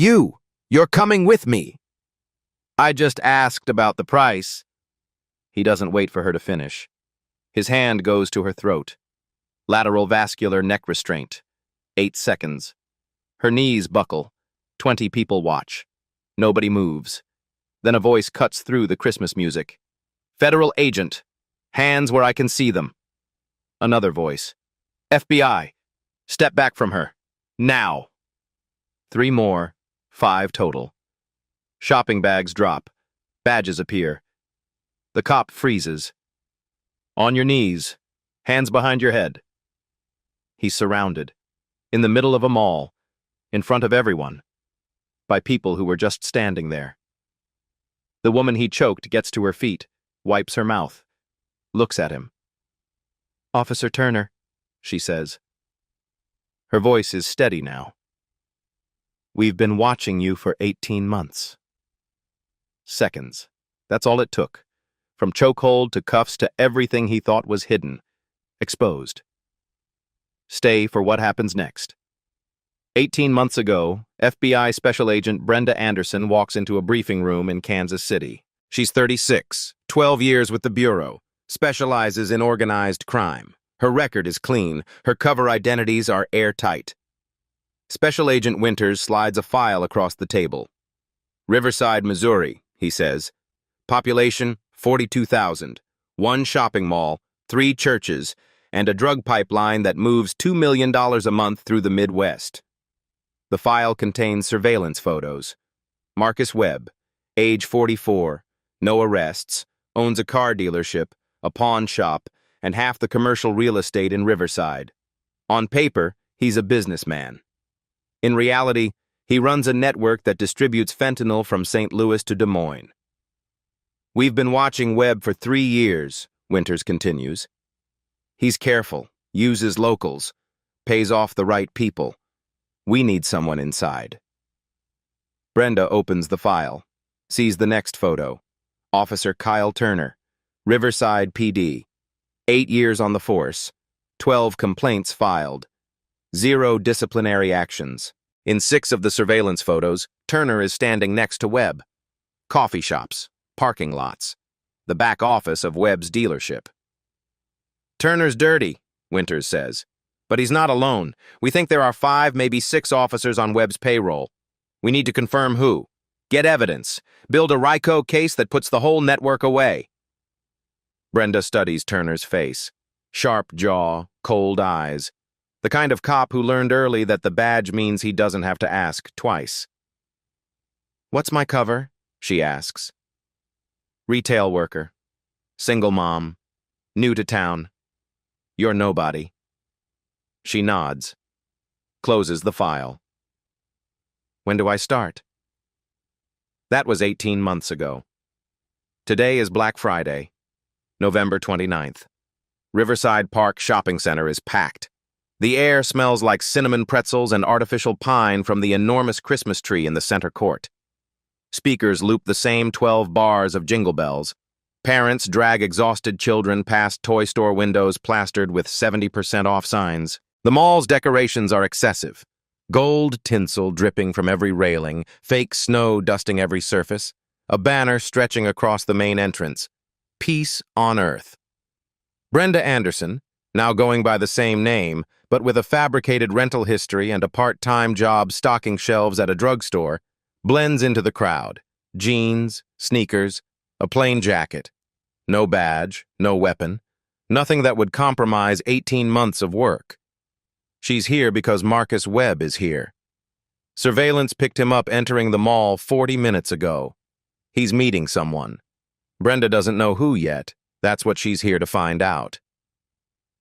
You're coming with me. I just asked about the price. He doesn't wait for her to finish. His hand goes to her throat. Lateral vascular neck restraint. 8 seconds. Her knees buckle. 20 people watch. Nobody moves. Then a voice cuts through the Christmas music. Federal agent. Hands where I can see them. Another voice. FBI. Step back from her. Now. 3 more. 5 total. Shopping bags drop. Badges appear. The cop freezes. On your knees. Hands behind your head. He's surrounded. In the middle of a mall. In front of everyone. By people who were just standing there. The woman he choked gets to her feet, wipes her mouth, looks at him. Officer Turner, she says. Her voice is steady now. We've been watching you for 18 months. Seconds. That's all it took. From chokehold to cuffs to everything he thought was hidden. Exposed. Stay for what happens next. 18 months ago, FBI Special Agent Brenda Anderson walks into a briefing room in Kansas City. She's 36, 12 years with the Bureau, specializes in organized crime. Her record is clean. Her cover identities are airtight. Special Agent Winters slides a file across the table. Riverside, Missouri, he says. Population, 42,000. 1 shopping mall, 3 churches, and a drug pipeline that moves $2 million a month through the Midwest. The file contains surveillance photos. Marcus Webb, age 44, no arrests, owns a car dealership, a pawn shop, and half the commercial real estate in Riverside. On paper, he's a businessman. In reality, he runs a network that distributes fentanyl from St. Louis to Des Moines. We've been watching Webb for 3 years, Winters continues. He's careful, uses locals, pays off the right people. We need someone inside. Brenda opens the file, sees the next photo. Officer Kyle Turner, Riverside PD. 8 years on the force, 12 complaints filed, 0 disciplinary actions. In 6 of the surveillance photos, Turner is standing next to Webb. Coffee shops, parking lots, the back office of Webb's dealership. Turner's dirty, Winters says. But he's not alone. We think there are 5, maybe 6 officers on Webb's payroll. We need to confirm who. Get evidence. Build a RICO case that puts the whole network away. Brenda studies Turner's face. Sharp jaw, cold eyes. The kind of cop who learned early that the badge means he doesn't have to ask twice. What's my cover? She asks. Retail worker. Single mom. New to town. You're nobody. She nods. Closes the file. When do I start? That was 18 months ago. Today is Black Friday, November 29th. Riverside Park Shopping Center is packed. The air smells like cinnamon pretzels and artificial pine from the enormous Christmas tree in the center court. Speakers loop the same 12 bars of Jingle Bells. Parents drag exhausted children past toy store windows plastered with 70% off signs. The mall's decorations are excessive. Gold tinsel dripping from every railing, fake snow dusting every surface, a banner stretching across the main entrance. Peace on Earth. Brenda Anderson, now going by the same name, but with a fabricated rental history and a part-time job stocking shelves at a drugstore, blends into the crowd. Jeans, sneakers, a plain jacket. No badge, no weapon, nothing that would compromise 18 months of work. She's here because Marcus Webb is here. Surveillance picked him up entering the mall 40 minutes ago. He's meeting someone. Brenda doesn't know who yet. That's what she's here to find out.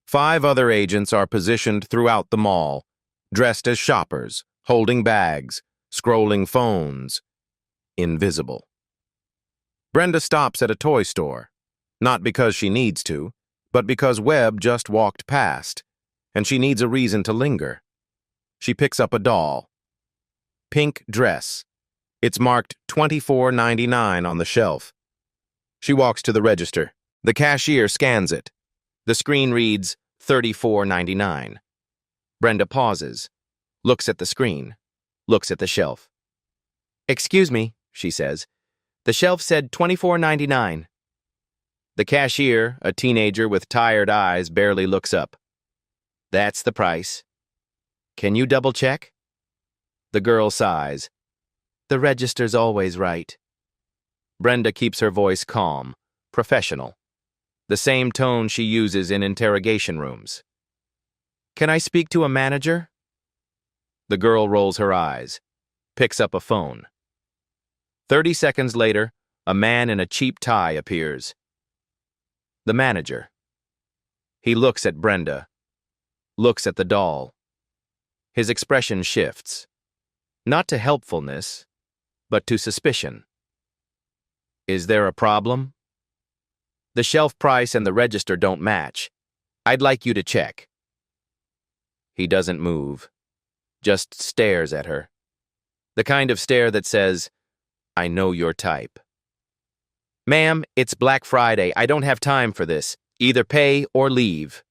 5 other agents are positioned throughout the mall, dressed as shoppers, holding bags, scrolling phones. Invisible. Brenda stops at a toy store, not because she needs to, but because Webb just walked past, and she needs a reason to linger. She picks up a doll. Pink dress. It's marked $24.99 on the shelf. She walks to the register. The cashier scans it. The screen reads $34.99. Brenda pauses, looks at the screen, looks at the shelf. "Excuse me," she says. "The shelf said $24.99. The cashier, a teenager with tired eyes, barely looks up. "That's the price. Can you double-check?" The girl sighs. "The register's always right." Brenda keeps her voice calm, professional, the same tone she uses in interrogation rooms. "Can I speak to a manager?" The girl rolls her eyes, picks up a phone. 30 seconds later, a man in a cheap tie appears. The manager. He looks at Brenda, looks at the doll. His expression shifts, not to helpfulness, but to suspicion. "Is there a problem?" "The shelf price and the register don't match. I'd like you to check." He doesn't move, just stares at her. The kind of stare that says, "I know your type." "Ma'am, it's Black Friday. I don't have time for this. Either pay or leave."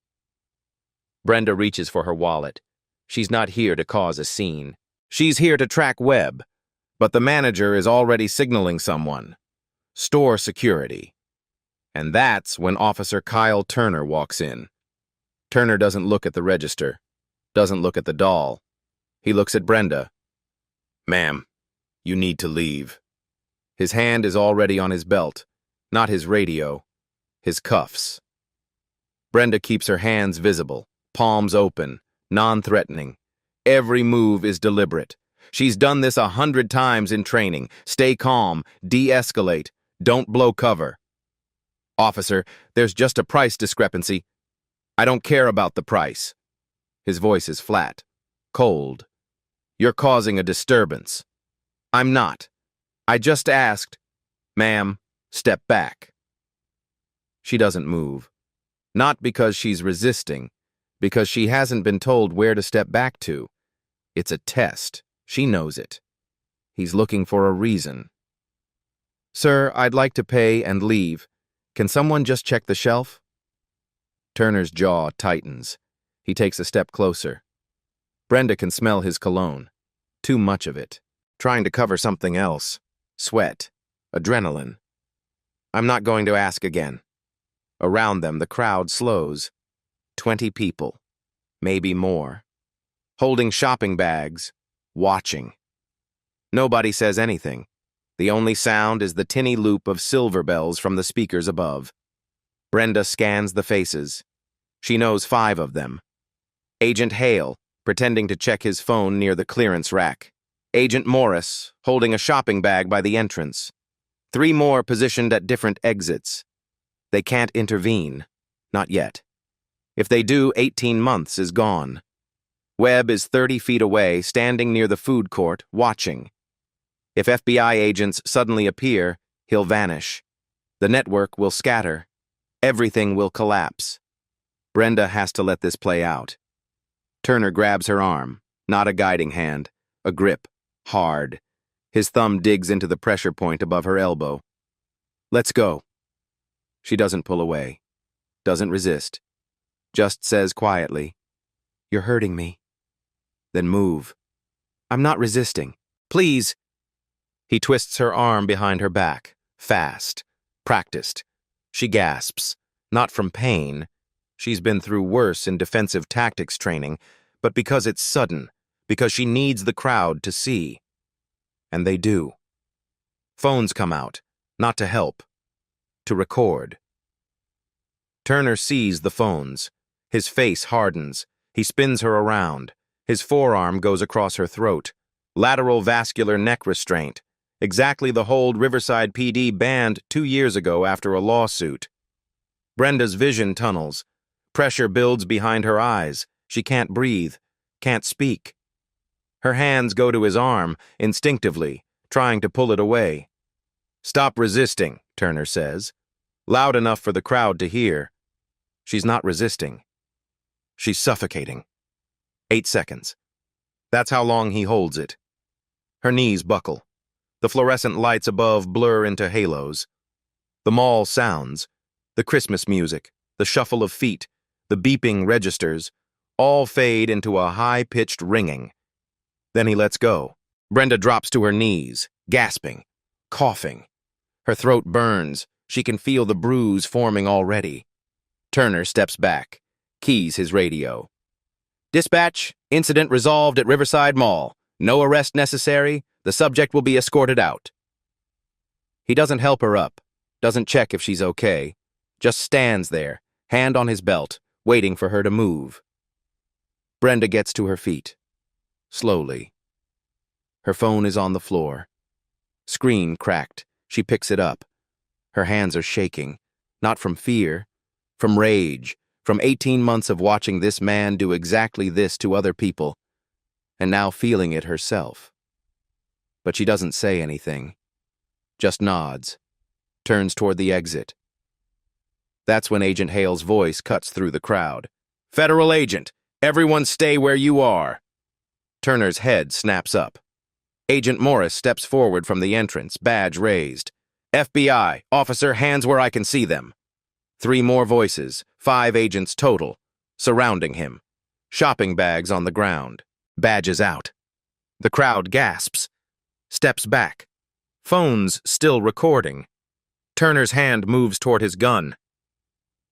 Brenda reaches for her wallet. She's not here to cause a scene. She's here to track Webb, but the manager is already signaling someone. Store security. And that's when Officer Kyle Turner walks in. Turner doesn't look at the register, doesn't look at the doll. He looks at Brenda. "Ma'am, you need to leave." His hand is already on his belt, not his radio, his cuffs. Brenda keeps her hands visible, palms open, non-threatening. Every move is deliberate. She's done this 100 times in training. Stay calm, de-escalate, don't blow cover. "Officer, there's just a price discrepancy." "I don't care about the price." His voice is flat, cold. "You're causing a disturbance." "I'm not. I just asked." "Ma'am, step back." She doesn't move. Not because she's resisting, because she hasn't been told where to step back to. It's a test. She knows it. He's looking for a reason. "Sir, I'd like to pay and leave. Can someone just check the shelf?" Turner's jaw tightens. He takes a step closer. Brenda can smell his cologne. Too much of it. Trying to cover something else. Sweat. Adrenaline. "I'm not going to ask again." Around them, the crowd slows. 20 people. Maybe more. Holding shopping bags. Watching. Nobody says anything. The only sound is the tinny loop of silver bells from the speakers above. Brenda scans the faces. She knows 5 of them. Agent Hale, pretending to check his phone near the clearance rack. Agent Morris, holding a shopping bag by the entrance. 3 more positioned at different exits. They can't intervene. Not yet. If they do, 18 months is gone. Webb is 30 feet away, standing near the food court, watching. If FBI agents suddenly appear, he'll vanish. The network will scatter. Everything will collapse. Brenda has to let this play out. Turner grabs her arm, not a guiding hand, a grip, hard. His thumb digs into the pressure point above her elbow. "Let's go." She doesn't pull away, doesn't resist, just says quietly, "You're hurting me." Then move. "I'm not resisting. Please." He twists her arm behind her back, fast, practiced. She gasps, not from pain. She's been through worse in defensive tactics training, but because it's sudden, because she needs the crowd to see. And they do. Phones come out, not to help, to record. Turner sees the phones. His face hardens. He spins her around. His forearm goes across her throat. Lateral vascular neck restraint. Exactly the hold Riverside PD banned 2 years ago after a lawsuit. Brenda's vision tunnels. Pressure builds behind her eyes. She can't breathe, can't speak. Her hands go to his arm, instinctively, trying to pull it away. "Stop resisting," Turner says, loud enough for the crowd to hear. She's not resisting. She's suffocating. 8 seconds. That's how long he holds it. Her knees buckle. The fluorescent lights above blur into halos. The mall sounds, the Christmas music, the shuffle of feet, the beeping registers, all fade into a high-pitched ringing. Then he lets go. Brenda drops to her knees, gasping, coughing. Her throat burns. She can feel the bruise forming already. Turner steps back, keys his radio. Dispatch, incident resolved at Riverside Mall. No arrest necessary. The subject will be escorted out. He doesn't help her up, doesn't check if she's okay, just stands there, hand on his belt, waiting for her to move. Brenda gets to her feet, slowly. Her phone is on the floor. Screen cracked. She picks it up. Her hands are shaking, not from fear, from rage, from 18 months of watching this man do exactly this to other people, and now feeling it herself. But she doesn't say anything, just nods, turns toward the exit. That's when Agent Hale's voice cuts through the crowd. Federal agent, everyone stay where you are. Turner's head snaps up. Agent Morris steps forward from the entrance, badge raised. FBI, officer, hands where I can see them. 3 more voices, 5 agents total, surrounding him. Shopping bags on the ground, badges out. The crowd gasps, steps back. Phones still recording. Turner's hand moves toward his gun.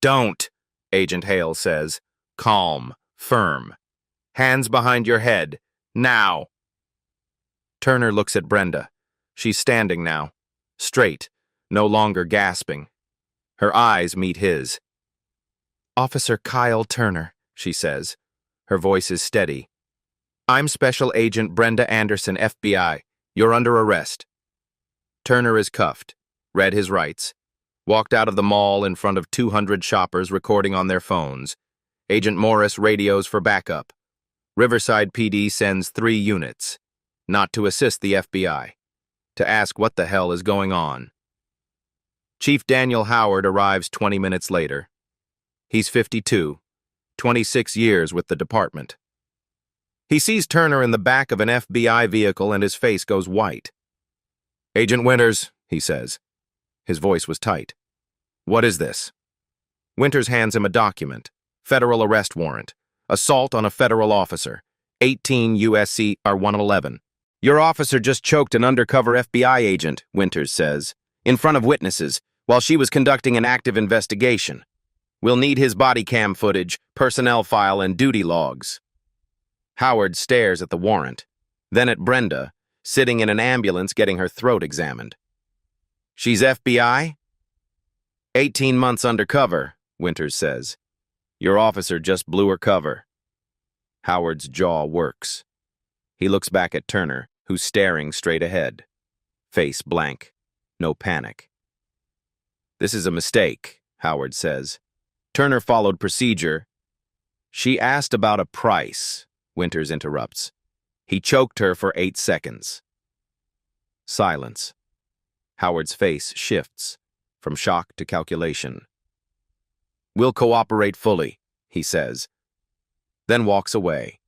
Don't, Agent Hale says. Calm, firm. Hands behind your head, now. Turner looks at Brenda. She's standing now, straight, no longer gasping. Her eyes meet his. Officer Kyle Turner, she says. Her voice is steady. I'm Special Agent Brenda Anderson, FBI. You're under arrest. Turner is cuffed, read his rights, walked out of the mall in front of 200 shoppers recording on their phones. Agent Morris radios for backup. Riverside PD sends 3 units, not to assist the FBI, to ask what the hell is going on. Chief Daniel Howard arrives 20 minutes later. He's 52, 26 years with the department. He sees Turner in the back of an FBI vehicle and his face goes white. Agent Winters, he says. His voice was tight. What is this? Winters hands him a document. Federal arrest warrant. Assault on a federal officer. 18 U.S.C. R-111. Your officer just choked an undercover FBI agent, Winters says, in front of witnesses, while she was conducting an active investigation. We'll need his body cam footage, personnel file, and duty logs. Howard stares at the warrant, then at Brenda, sitting in an ambulance getting her throat examined. She's FBI? 18 months undercover, Winters says. Your officer just blew her cover. Howard's jaw works. He looks back at Turner, who's staring straight ahead. Face blank. No panic. This is a mistake, Howard says. Turner followed procedure. She asked about a price, Winters interrupts. He choked her for 8 seconds. Silence. Howard's face shifts, from shock to calculation. We'll cooperate fully, he says, then walks away.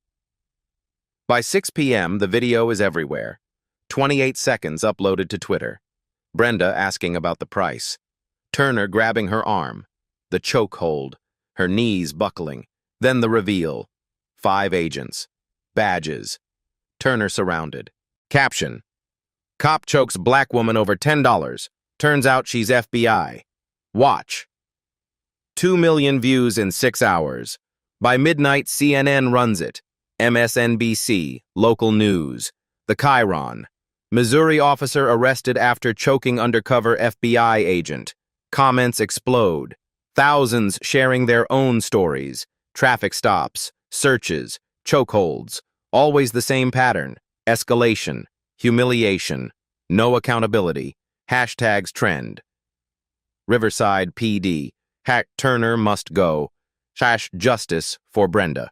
By 6 p.m., the video is everywhere. 28 seconds uploaded to Twitter. Brenda asking about the price. Turner grabbing her arm. The chokehold. Her knees buckling. Then the reveal. 5 agents. Badges. Turner surrounded. Caption. Cop chokes black woman over $10. Turns out she's FBI. Watch. 2 million views in 6 hours. By midnight, CNN runs it. MSNBC, local news. The Chiron. Missouri officer arrested after choking undercover FBI agent. Comments explode. Thousands sharing their own stories. Traffic stops, searches, chokeholds. Always the same pattern. Escalation, humiliation, no accountability. Hashtags trend. Riverside PD. Turner must go. Justice for Brenda.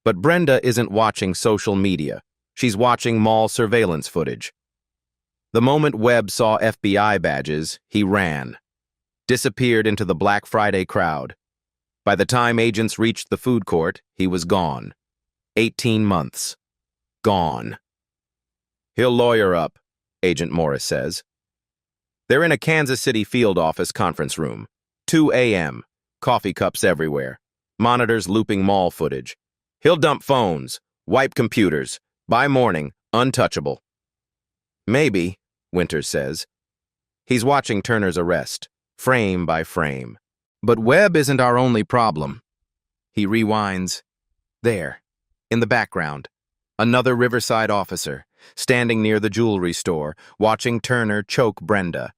But Brenda isn't watching social media. She's watching mall surveillance footage. The moment Webb saw FBI badges, he ran. Disappeared into the Black Friday crowd. By the time agents reached the food court, he was gone. 18 months. Gone. He'll lawyer up, Agent Morris says. They're in a Kansas City field office conference room. 2 a.m. Coffee cups everywhere. Monitors looping mall footage. He'll dump phones, wipe computers. By morning, untouchable. Maybe, Winters says. He's watching Turner's arrest, frame by frame. But Webb isn't our only problem. He rewinds. There, in the background, another Riverside officer, standing near the jewelry store, watching Turner choke Brenda.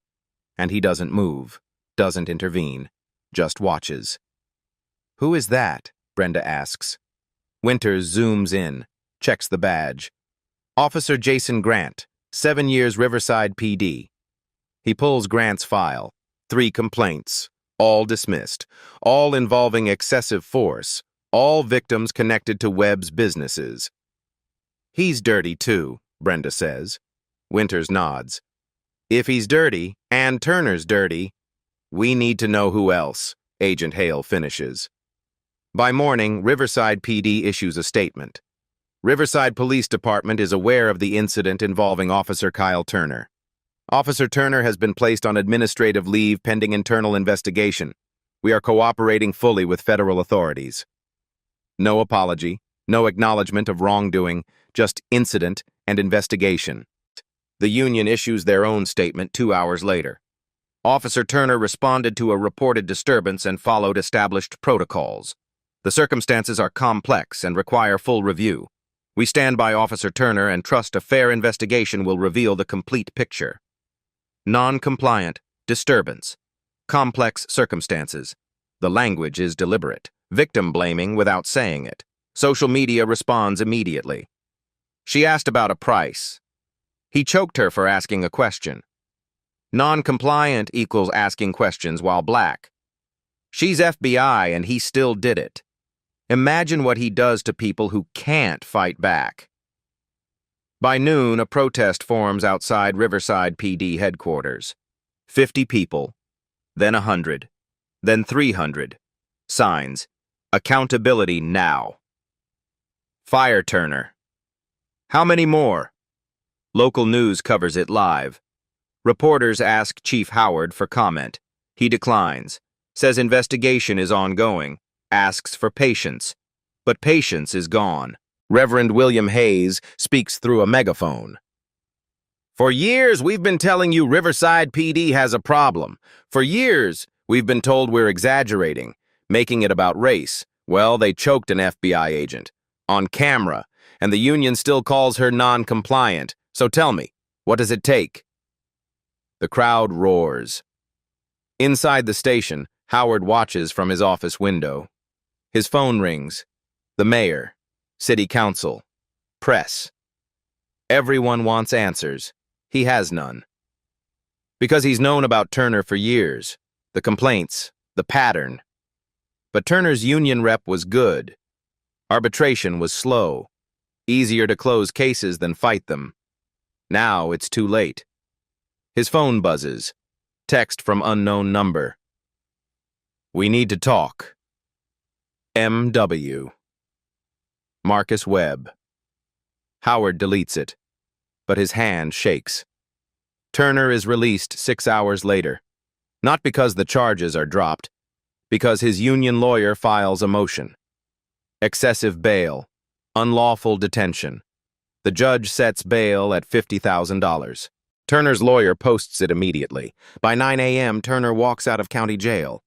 And he doesn't move, doesn't intervene, just watches. Who is that? Brenda asks. Winters zooms in, checks the badge. Officer Jason Grant, 7 years Riverside PD. He pulls Grant's file. 3 complaints, all dismissed, all involving excessive force, all victims connected to Webb's businesses. He's dirty too, Brenda says. Winters nods. If he's dirty, and Turner's dirty, we need to know who else, Agent Hale finishes. By morning, Riverside PD issues a statement. Riverside Police Department is aware of the incident involving Officer Kyle Turner. Officer Turner has been placed on administrative leave pending internal investigation. We are cooperating fully with federal authorities. No apology, no acknowledgement of wrongdoing, just incident and investigation. The union issues their own statement 2 hours later. Officer Turner responded to a reported disturbance and followed established protocols. The circumstances are complex and require full review. We stand by Officer Turner and trust a fair investigation will reveal the complete picture. Non-compliant, disturbance, complex circumstances. The language is deliberate, victim blaming without saying it. Social media responds immediately. She asked about a price. He choked her for asking a question. Non-compliant equals asking questions while black. She's FBI and he still did it. Imagine what he does to people who can't fight back. By noon, a protest forms outside Riverside PD headquarters. 50 people, then 100, then 300. Signs. Accountability now. Fire Turner. How many more? Local news covers it live. Reporters ask Chief Howard for comment. He declines, says investigation is ongoing, asks for patience. But patience is gone. Reverend William Hayes speaks through a megaphone. For years, we've been telling you Riverside PD has a problem. For years, we've been told we're exaggerating, making it about race. Well, they choked an FBI agent. On camera. And the union still calls her non-compliant. So tell me, what does it take? The crowd roars. Inside the station, Howard watches from his office window. His phone rings. The mayor. City council, press. Everyone wants answers. He has none. Because he's known about Turner for years, the complaints, the pattern. But Turner's union rep was good. Arbitration was slow, easier to close cases than fight them. Now it's too late. His phone buzzes. Text from unknown number. We need to talk. M.W. Marcus Webb. Howard deletes it, but his hand shakes. Turner is released 6 hours later, not because the charges are dropped, because his union lawyer files a motion. Excessive bail, unlawful detention. The judge sets bail at $50,000. Turner's lawyer posts it immediately. By 9 a.m., Turner walks out of county jail.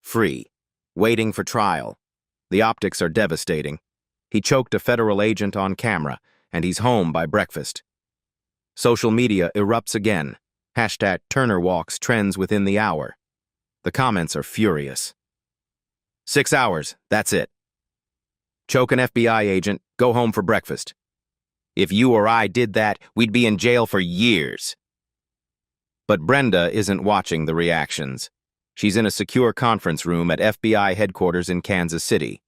Free, waiting for trial. The optics are devastating. He choked a federal agent on camera, and he's home by breakfast. Social media erupts again. Hashtag Turner Walks trends within the hour. The comments are furious. 6 hours, that's it. Choke an FBI agent, go home for breakfast. If you or I did that, we'd be in jail for years. But Brenda isn't watching the reactions. She's in a secure conference room at FBI headquarters in Kansas City.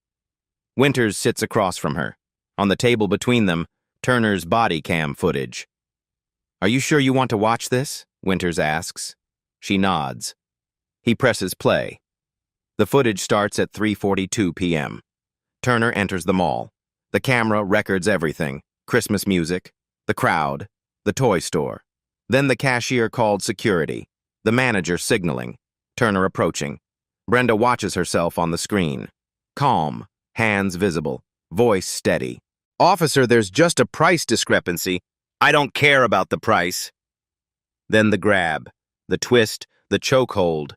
Winters sits across from her. On the table between them, Turner's body cam footage. Are you sure you want to watch this? Winters asks. She nods. He presses play. The footage starts at 3:42 p.m. Turner enters the mall. The camera records everything. Christmas music, the crowd, the toy store. Then the cashier called security. The manager signaling. Turner approaching. Brenda watches herself on the screen. Calm. Hands visible, voice steady. Officer, there's just a price discrepancy. I don't care about the price. Then the grab, the twist, the chokehold.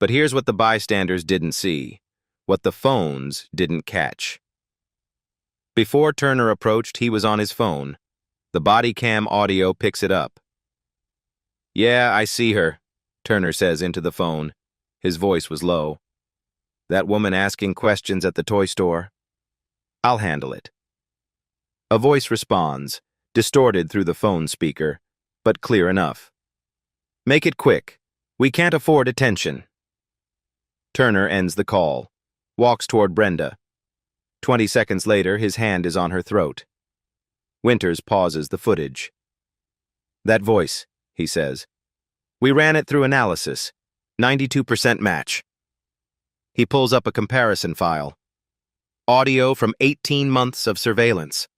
But here's what the bystanders didn't see, what the phones didn't catch. Before Turner approached, he was on his phone. The body cam audio picks it up. "Yeah, I see her," Turner says into the phone. His voice was low. "That woman asking questions at the toy store? I'll handle it." A voice responds, distorted through the phone speaker, but clear enough. "Make it quick. We can't afford attention." Turner ends the call, walks toward Brenda. 20 seconds later, his hand is on her throat. Winters pauses the footage. "That voice," he says. "We ran it through analysis. 92% match." He pulls up a comparison file. Audio from 18 months of surveillance.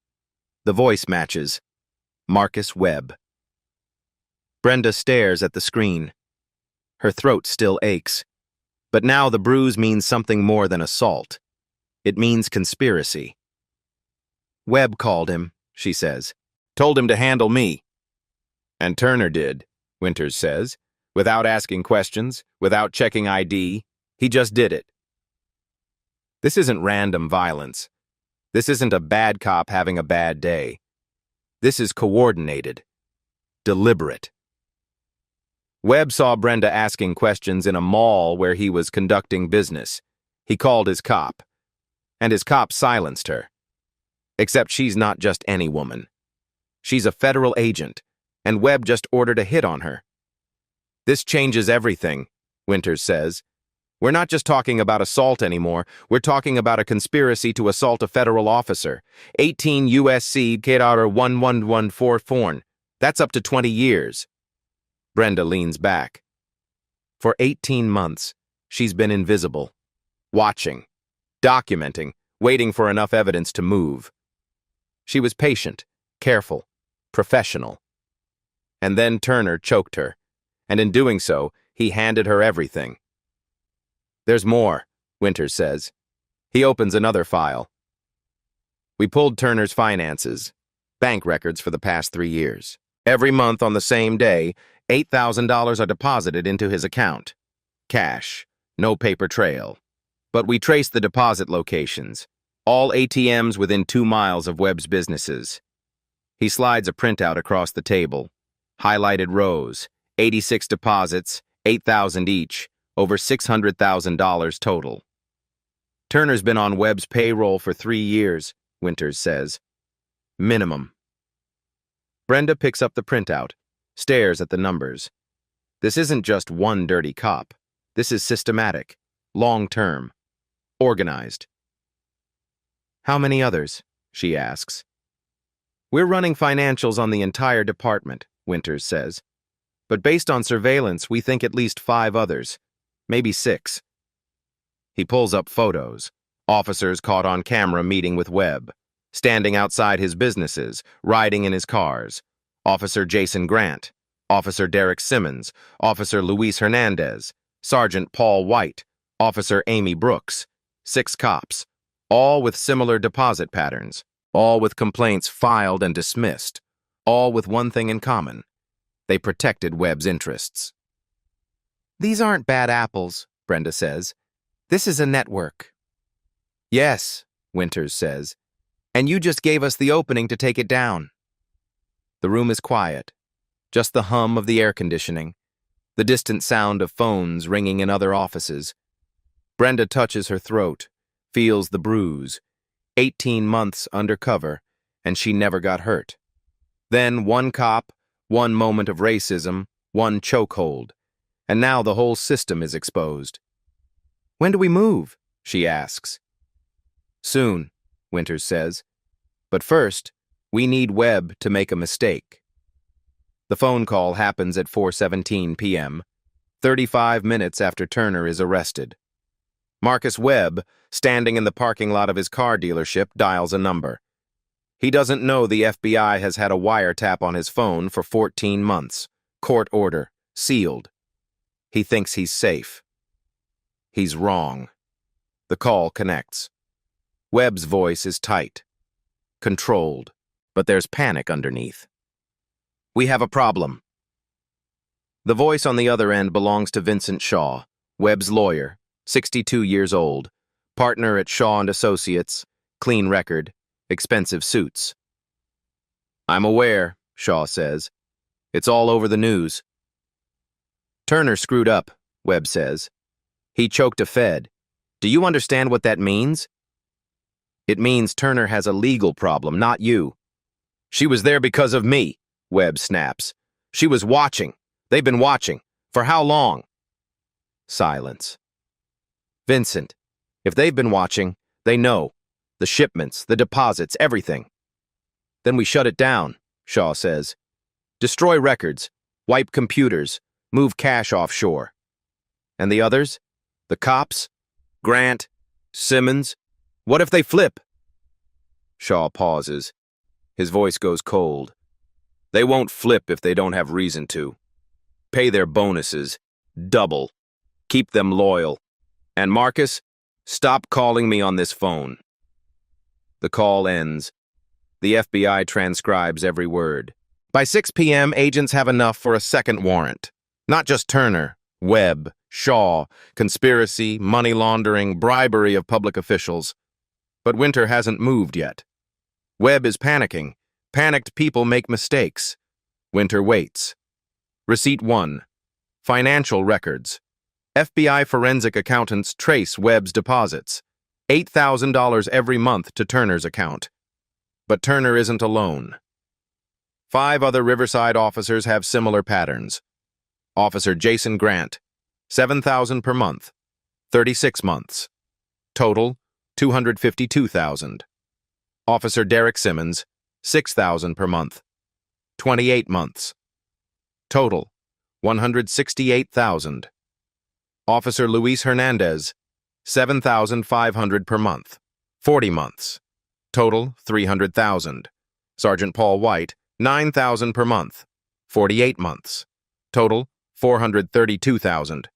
The voice matches. Marcus Webb. Brenda stares at the screen. Her throat still aches. But now the bruise means something more than assault. It means conspiracy. "Webb called him," she says. "Told him to handle me." "And Turner did," Winters says, "without asking questions, without checking ID. He just did it." This isn't random violence. This isn't a bad cop having a bad day. This is coordinated, deliberate. Webb saw Brenda asking questions in a mall where he was conducting business. He called his cop, and his cop silenced her. Except she's not just any woman. She's a federal agent, and Webb just ordered a hit on her. "This changes everything," Winters says. "We're not just talking about assault anymore. We're talking about a conspiracy to assault a federal officer. 18 USC K.R. 1114. That's up to 20 years. Brenda leans back. For 18 months, she's been invisible, watching, documenting, waiting for enough evidence to move. She was patient, careful, professional. And then Turner choked her, and in doing so, he handed her everything. "There's more," Winters says. He opens another file. "We pulled Turner's finances, bank records for the past 3 years. Every month on the same day, $8,000 are deposited into his account. Cash, no paper trail. But we traced the deposit locations, all ATMs within 2 miles of Webb's businesses." He slides a printout across the table. Highlighted rows, 86 deposits, $8,000 each, over $600,000 total. "Turner's been on Webb's payroll for 3 years, Winters says. Minimum. Brenda picks up the printout, stares at the numbers. This isn't just one dirty cop. This is systematic, long-term, organized. "How many others?" she asks. "We're running financials on the entire department," Winters says. "But based on surveillance, we think at least 5 others, maybe 6. He pulls up photos. Officers caught on camera meeting with Webb, standing outside his businesses, riding in his cars. Officer Jason Grant, Officer Derek Simmons, Officer Luis Hernandez, Sergeant Paul White, Officer Amy Brooks. 6 cops, all with similar deposit patterns, all with complaints filed and dismissed, all with one thing in common. They protected Webb's interests. "These aren't bad apples," Brenda says. "This is a network." "Yes," Winters says, "and you just gave us the opening to take it down." The room is quiet, just the hum of the air conditioning, the distant sound of phones ringing in other offices. Brenda touches her throat, feels the bruise. 18 months undercover, and she never got hurt. Then one cop, one moment of racism, one chokehold, and now the whole system is exposed. "When do we move?" she asks. "Soon," Winters says. "But first, we need Webb to make a mistake." The phone call happens at 4:17 p.m., 35 minutes after Turner is arrested. Marcus Webb, standing in the parking lot of his car dealership, dials a number. He doesn't know the FBI has had a wiretap on his phone for 14 months. Court order, sealed. He thinks he's safe. He's wrong. The call connects. Webb's voice is tight, controlled, but there's panic underneath. "We have a problem." The voice on the other end belongs to Vincent Shaw, Webb's lawyer, 62 years old, partner at Shaw & Associates, clean record, expensive suits. "I'm aware," Shaw says. "It's all over the news." "Turner screwed up," Webb says. "He choked a Fed. Do you understand what that means?" "It means Turner has a legal problem, not you." "She was there because of me," Webb snaps. "She was watching. They've been watching. For how long?" Silence. "Vincent, if they've been watching, they know. The shipments, the deposits, everything." "Then we shut it down," Shaw says. "Destroy records, wipe computers, move cash offshore." "And the others? The cops? Grant? Simmons? What if they flip?" Shaw pauses. His voice goes cold. "They won't flip if they don't have reason to. Pay their bonuses. Double. Keep them loyal. And Marcus, stop calling me on this phone." The call ends. The FBI transcribes every word. By 6 p.m., agents have enough for a second warrant. Not just Turner, Webb, Shaw, conspiracy, money laundering, bribery of public officials. But Winter hasn't moved yet. Webb is panicking. Panicked people make mistakes. Winter waits. Receipt 1. Financial records. FBI forensic accountants trace Webb's deposits. $8,000 every month to Turner's account. But Turner isn't alone. 5 other Riverside officers have similar patterns. Officer Jason Grant, $7,000 per month, 36 months. Total, $252,000. Officer Derek Simmons, $6,000 per month, 28 months. Total, $168,000. Officer Luis Hernandez, $7,500 per month, 40 months. Total, $300,000. Sergeant Paul White, $9,000 per month, 48 months. Total, $432,000.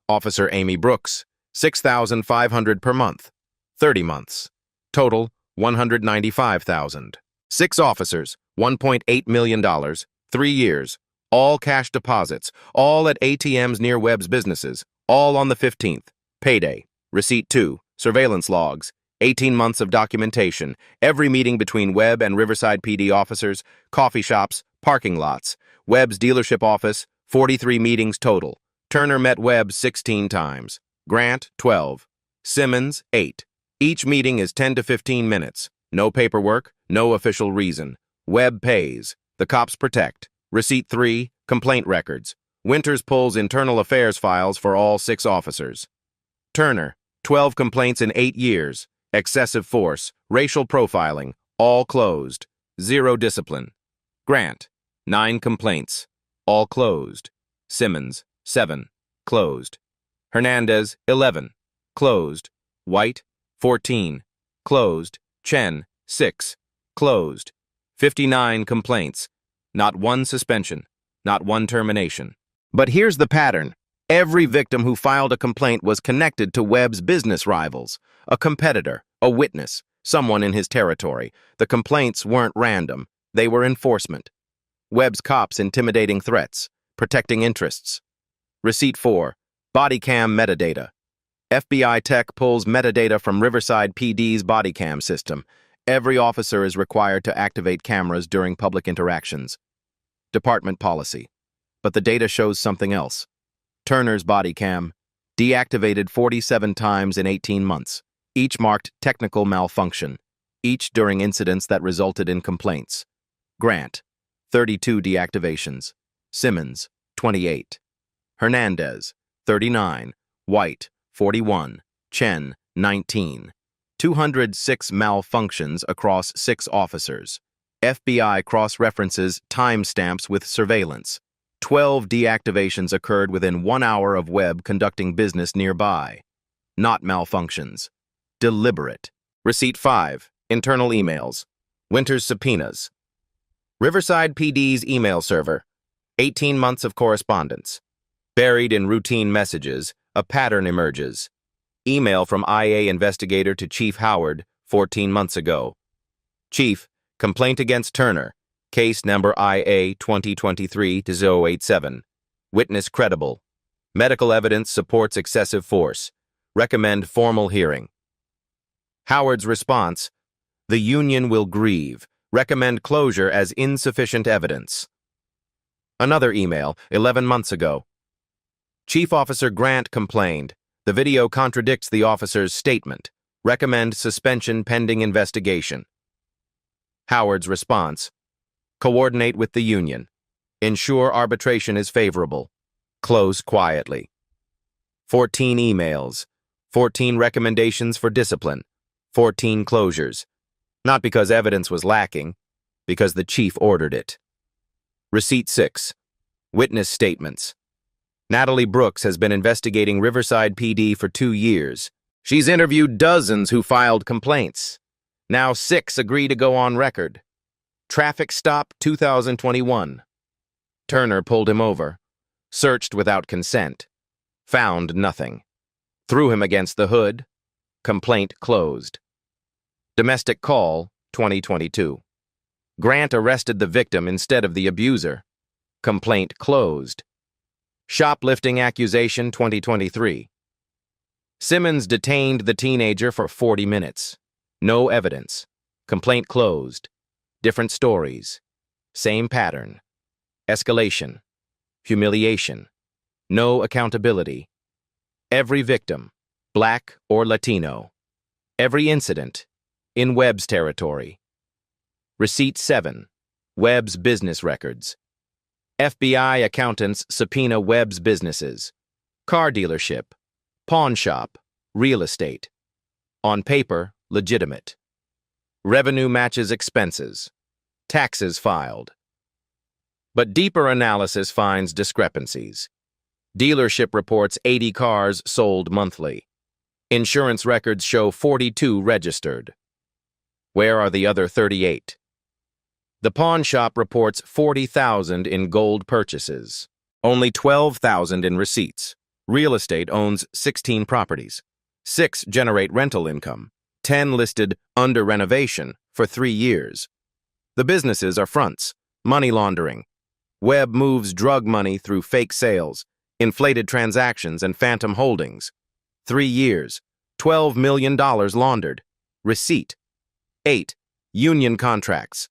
Officer Amy Brooks, $6,500 per month, 30 months. Total, $195,000. 6 officers, $1.8 million, 3 years. All cash deposits, all at ATMs near Webb's businesses, all on the 15th. Payday. Receipt 2. Surveillance logs. 18 months of documentation. Every meeting between Webb and Riverside PD officers, coffee shops, parking lots. Webb's dealership office, 43 meetings total. Turner met Webb 16 times. Grant, 12. Simmons, 8. Each meeting is 10 to 15 minutes. No paperwork, no official reason. Webb pays. The cops protect. Receipt 3. Complaint records. Winters pulls internal affairs files for all 6 officers. Turner, 12 complaints in 8 years. Excessive force, racial profiling, all closed. 0 discipline. Grant, 9 complaints, all closed. Simmons, 7, closed. Hernandez, 11, closed. White, 14, closed. Chen, 6, closed. 59 complaints. Not one suspension, not one termination. But here's the pattern. Every victim who filed a complaint was connected to Webb's business rivals, a competitor, a witness, someone in his territory. The complaints weren't random. They were enforcement. Webb's cops intimidating threats, protecting interests. Receipt 4. Body cam metadata. FBI tech pulls metadata from Riverside PD's body cam system. Every officer is required to activate cameras during public interactions. Department policy. But the data shows something else. Turner's body cam, deactivated 47 times in 18 months, each marked technical malfunction, each during incidents that resulted in complaints. Grant, 32 deactivations. Simmons, 28. Hernandez, 39. White, 41. Chen, 19. 206 malfunctions across 6 officers. FBI cross-references timestamps with surveillance. 12 deactivations occurred within 1 hour of Webb conducting business nearby. Not malfunctions. Deliberate. Receipt 5. Internal emails. Winters subpoenas. Riverside PD's email server. 18 months of correspondence. Buried in routine messages, a pattern emerges. Email from IA investigator to Chief Howard 14 months ago. Chief, complaint against Turner. Case number IA 2023-087. Witness credible. Medical evidence supports excessive force. Recommend formal hearing. Howard's response, the union will grieve. Recommend closure as insufficient evidence. Another email, 11 months ago. Chief Officer Grant complained. The video contradicts the officer's statement. Recommend suspension pending investigation. Howard's response, coordinate with the union. Ensure arbitration is favorable. Close quietly. 14 emails. 14 recommendations for discipline. 14 closures. Not because evidence was lacking, because the chief ordered it. Receipt 6. Witness statements. Natalie Brooks has been investigating Riverside PD for 2 years. She's interviewed dozens who filed complaints. Now 6 agree to go on record. Traffic stop 2021. Turner pulled him over. Searched without consent. Found nothing. Threw him against the hood. Complaint closed. Domestic call 2022. Grant arrested the victim instead of the abuser. Complaint closed. Shoplifting accusation 2023. Simmons detained the teenager for 40 minutes. No evidence. Complaint closed. Different stories. Same pattern. Escalation. Humiliation. No accountability. Every victim, Black or Latino. Every incident, in Webb's territory. Receipt 7. Webb's business records. FBI accountants subpoena Webb's businesses. Car dealership. Pawn shop. Real estate. On paper, legitimate. Revenue matches expenses. Taxes filed. But deeper analysis finds discrepancies. Dealership reports 80 cars sold monthly. Insurance records show 42 registered. Where are the other 38? The pawn shop reports 40,000 in gold purchases. Only 12,000 in receipts. Real estate owns 16 properties. 6 generate rental income. 10 listed under renovation for 3 years. The businesses are fronts, money laundering. Webb moves drug money through fake sales, inflated transactions, and phantom holdings. 3 years, $12 million laundered. Receipt. 8. Union contracts.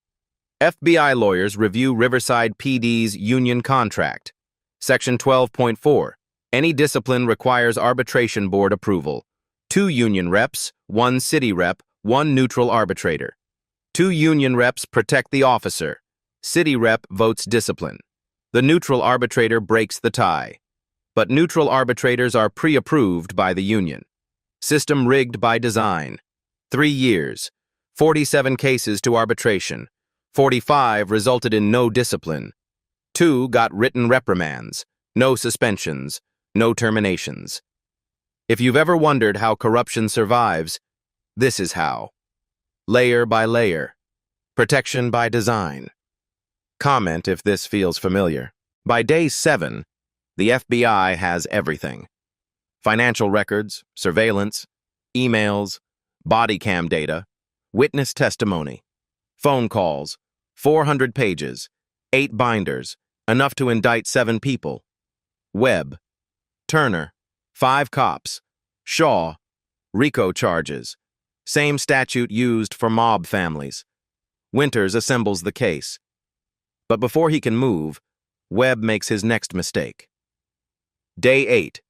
FBI lawyers review Riverside PD's union contract. Section 12.4. Any discipline requires arbitration board approval. 2 union reps, 1 city rep, 1 neutral arbitrator. 2 union reps protect the officer. City rep votes discipline. The neutral arbitrator breaks the tie. But neutral arbitrators are pre-approved by the union. System rigged by design. 3 years. 47 cases to arbitration. 45 resulted in no discipline. 2 got written reprimands. No suspensions. No terminations. If you've ever wondered how corruption survives, this is how. Layer by layer. Protection by design. Comment if this feels familiar. By day 7, the FBI has everything. Financial records, surveillance, emails, body cam data, witness testimony, phone calls, 400 pages, 8 binders, enough to indict 7 people. Webb, Turner, 5 cops, Shaw, RICO charges, same statute used for mob families. Winters assembles the case. But before he can move, Webb makes his next mistake. Day 8.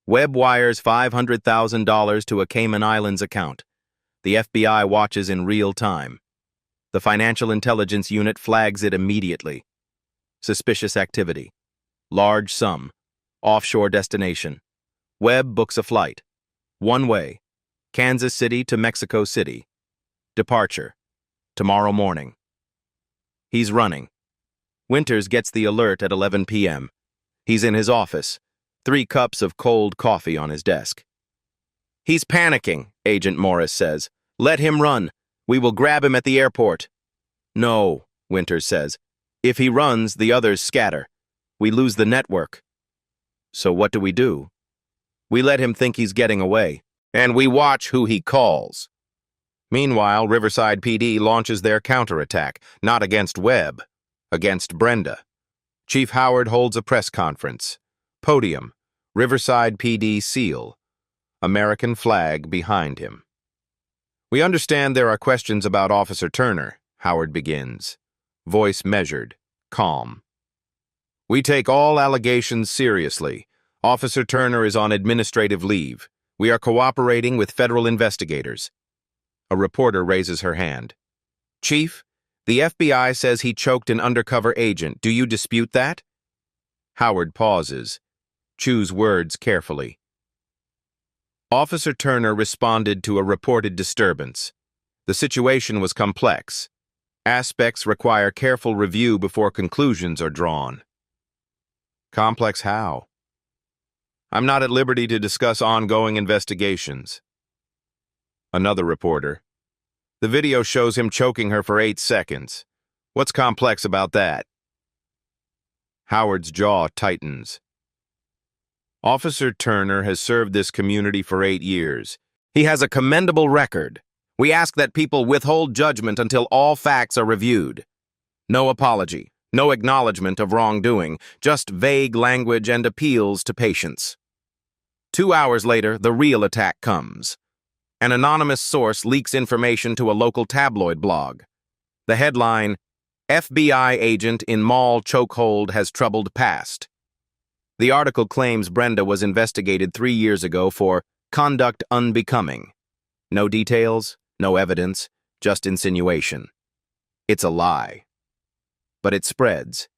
Webb wires $500,000 to a Cayman Islands account. The FBI watches in real time. The Financial Intelligence Unit flags it immediately. Suspicious activity. Large sum. Offshore destination. Webb books a flight. One way. Kansas City to Mexico City. Departure. Tomorrow morning. He's running. Winters gets the alert at 11 p.m. He's in his office, 3 cups of cold coffee on his desk. He's panicking, Agent Morris says. Let him run. We will grab him at the airport. No, Winters says. If he runs, the others scatter. We lose the network. So what do? We let him think he's getting away, and we watch who he calls. Meanwhile, Riverside PD launches their counterattack, not against Webb, against Brenda. Chief Howard holds a press conference. Podium, Riverside PD seal. American flag behind him. We understand there are questions about Officer Turner, Howard begins. Voice measured, calm. We take all allegations seriously. Officer Turner is on administrative leave. We are cooperating with federal investigators. A reporter raises her hand. Chief, the FBI says he choked an undercover agent. Do you dispute that? Howard pauses. Choose words carefully. Officer Turner responded to a reported disturbance. The situation was complex. Aspects require careful review before conclusions are drawn. Complex how? I'm not at liberty to discuss ongoing investigations. Another reporter. The video shows him choking her for 8 seconds. What's complex about that? Howard's jaw tightens. Officer Turner has served this community for 8 years. He has a commendable record. We ask that people withhold judgment until all facts are reviewed. No apology, no acknowledgement of wrongdoing, just vague language and appeals to patience. 2 hours later, the real attack comes. An anonymous source leaks information to a local tabloid blog. The headline, FBI agent in mall chokehold has troubled past. The article claims Brenda was investigated 3 years ago for conduct unbecoming. No details, no evidence, just insinuation. It's a lie. But it spreads.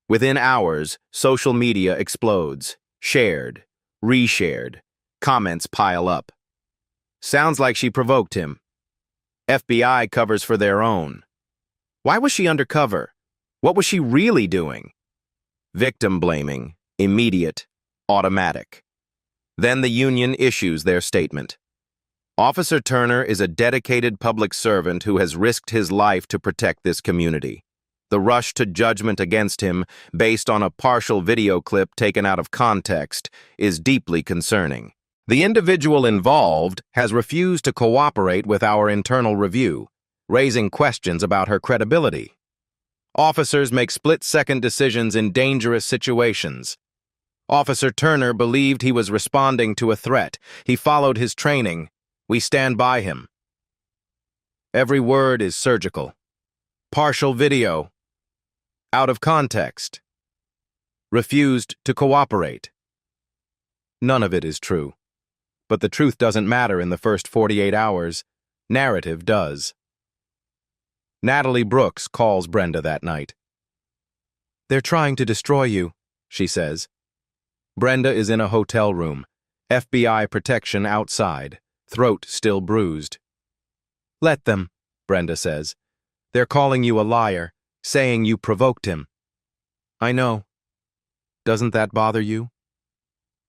Within hours, social media explodes. Shared, reshared. Comments pile up. Sounds like she provoked him. FBI covers for their own. Why was she undercover? What was she really doing? Victim blaming, immediate, automatic. Then the union issues their statement. Officer Turner is a dedicated public servant who has risked his life to protect this community. The rush to judgment against him, based on a partial video clip taken out of context, is deeply concerning. The individual involved has refused to cooperate with our internal review, raising questions about her credibility. Officers make split-second decisions in dangerous situations. Officer Turner believed he was responding to a threat. He followed his training. We stand by him. Every word is surgical. Partial video. Out of context. Refused to cooperate. None of it is true. But the truth doesn't matter in the first 48 hours. Narrative does. Natalie Brooks calls Brenda that night. They're trying to destroy you, she says. Brenda is in a hotel room, FBI protection outside, throat still bruised. Let them, Brenda says. They're calling you a liar, saying you provoked him. I know. Doesn't that bother you?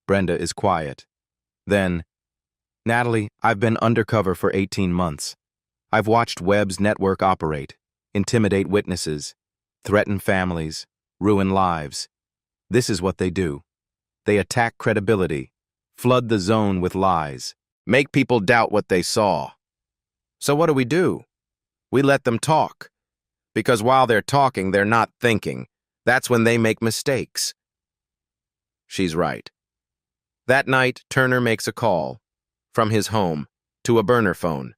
Brenda is quiet. Then, Natalie, I've been undercover for 18 months. I've watched Webb's network operate, intimidate witnesses, threaten families, ruin lives. This is what they do. They attack credibility, flood the zone with lies, make people doubt what they saw. So what do? We let them talk. Because while they're talking, they're not thinking. That's when they make mistakes. She's right. That night, Turner makes a call, from his home, to a burner phone.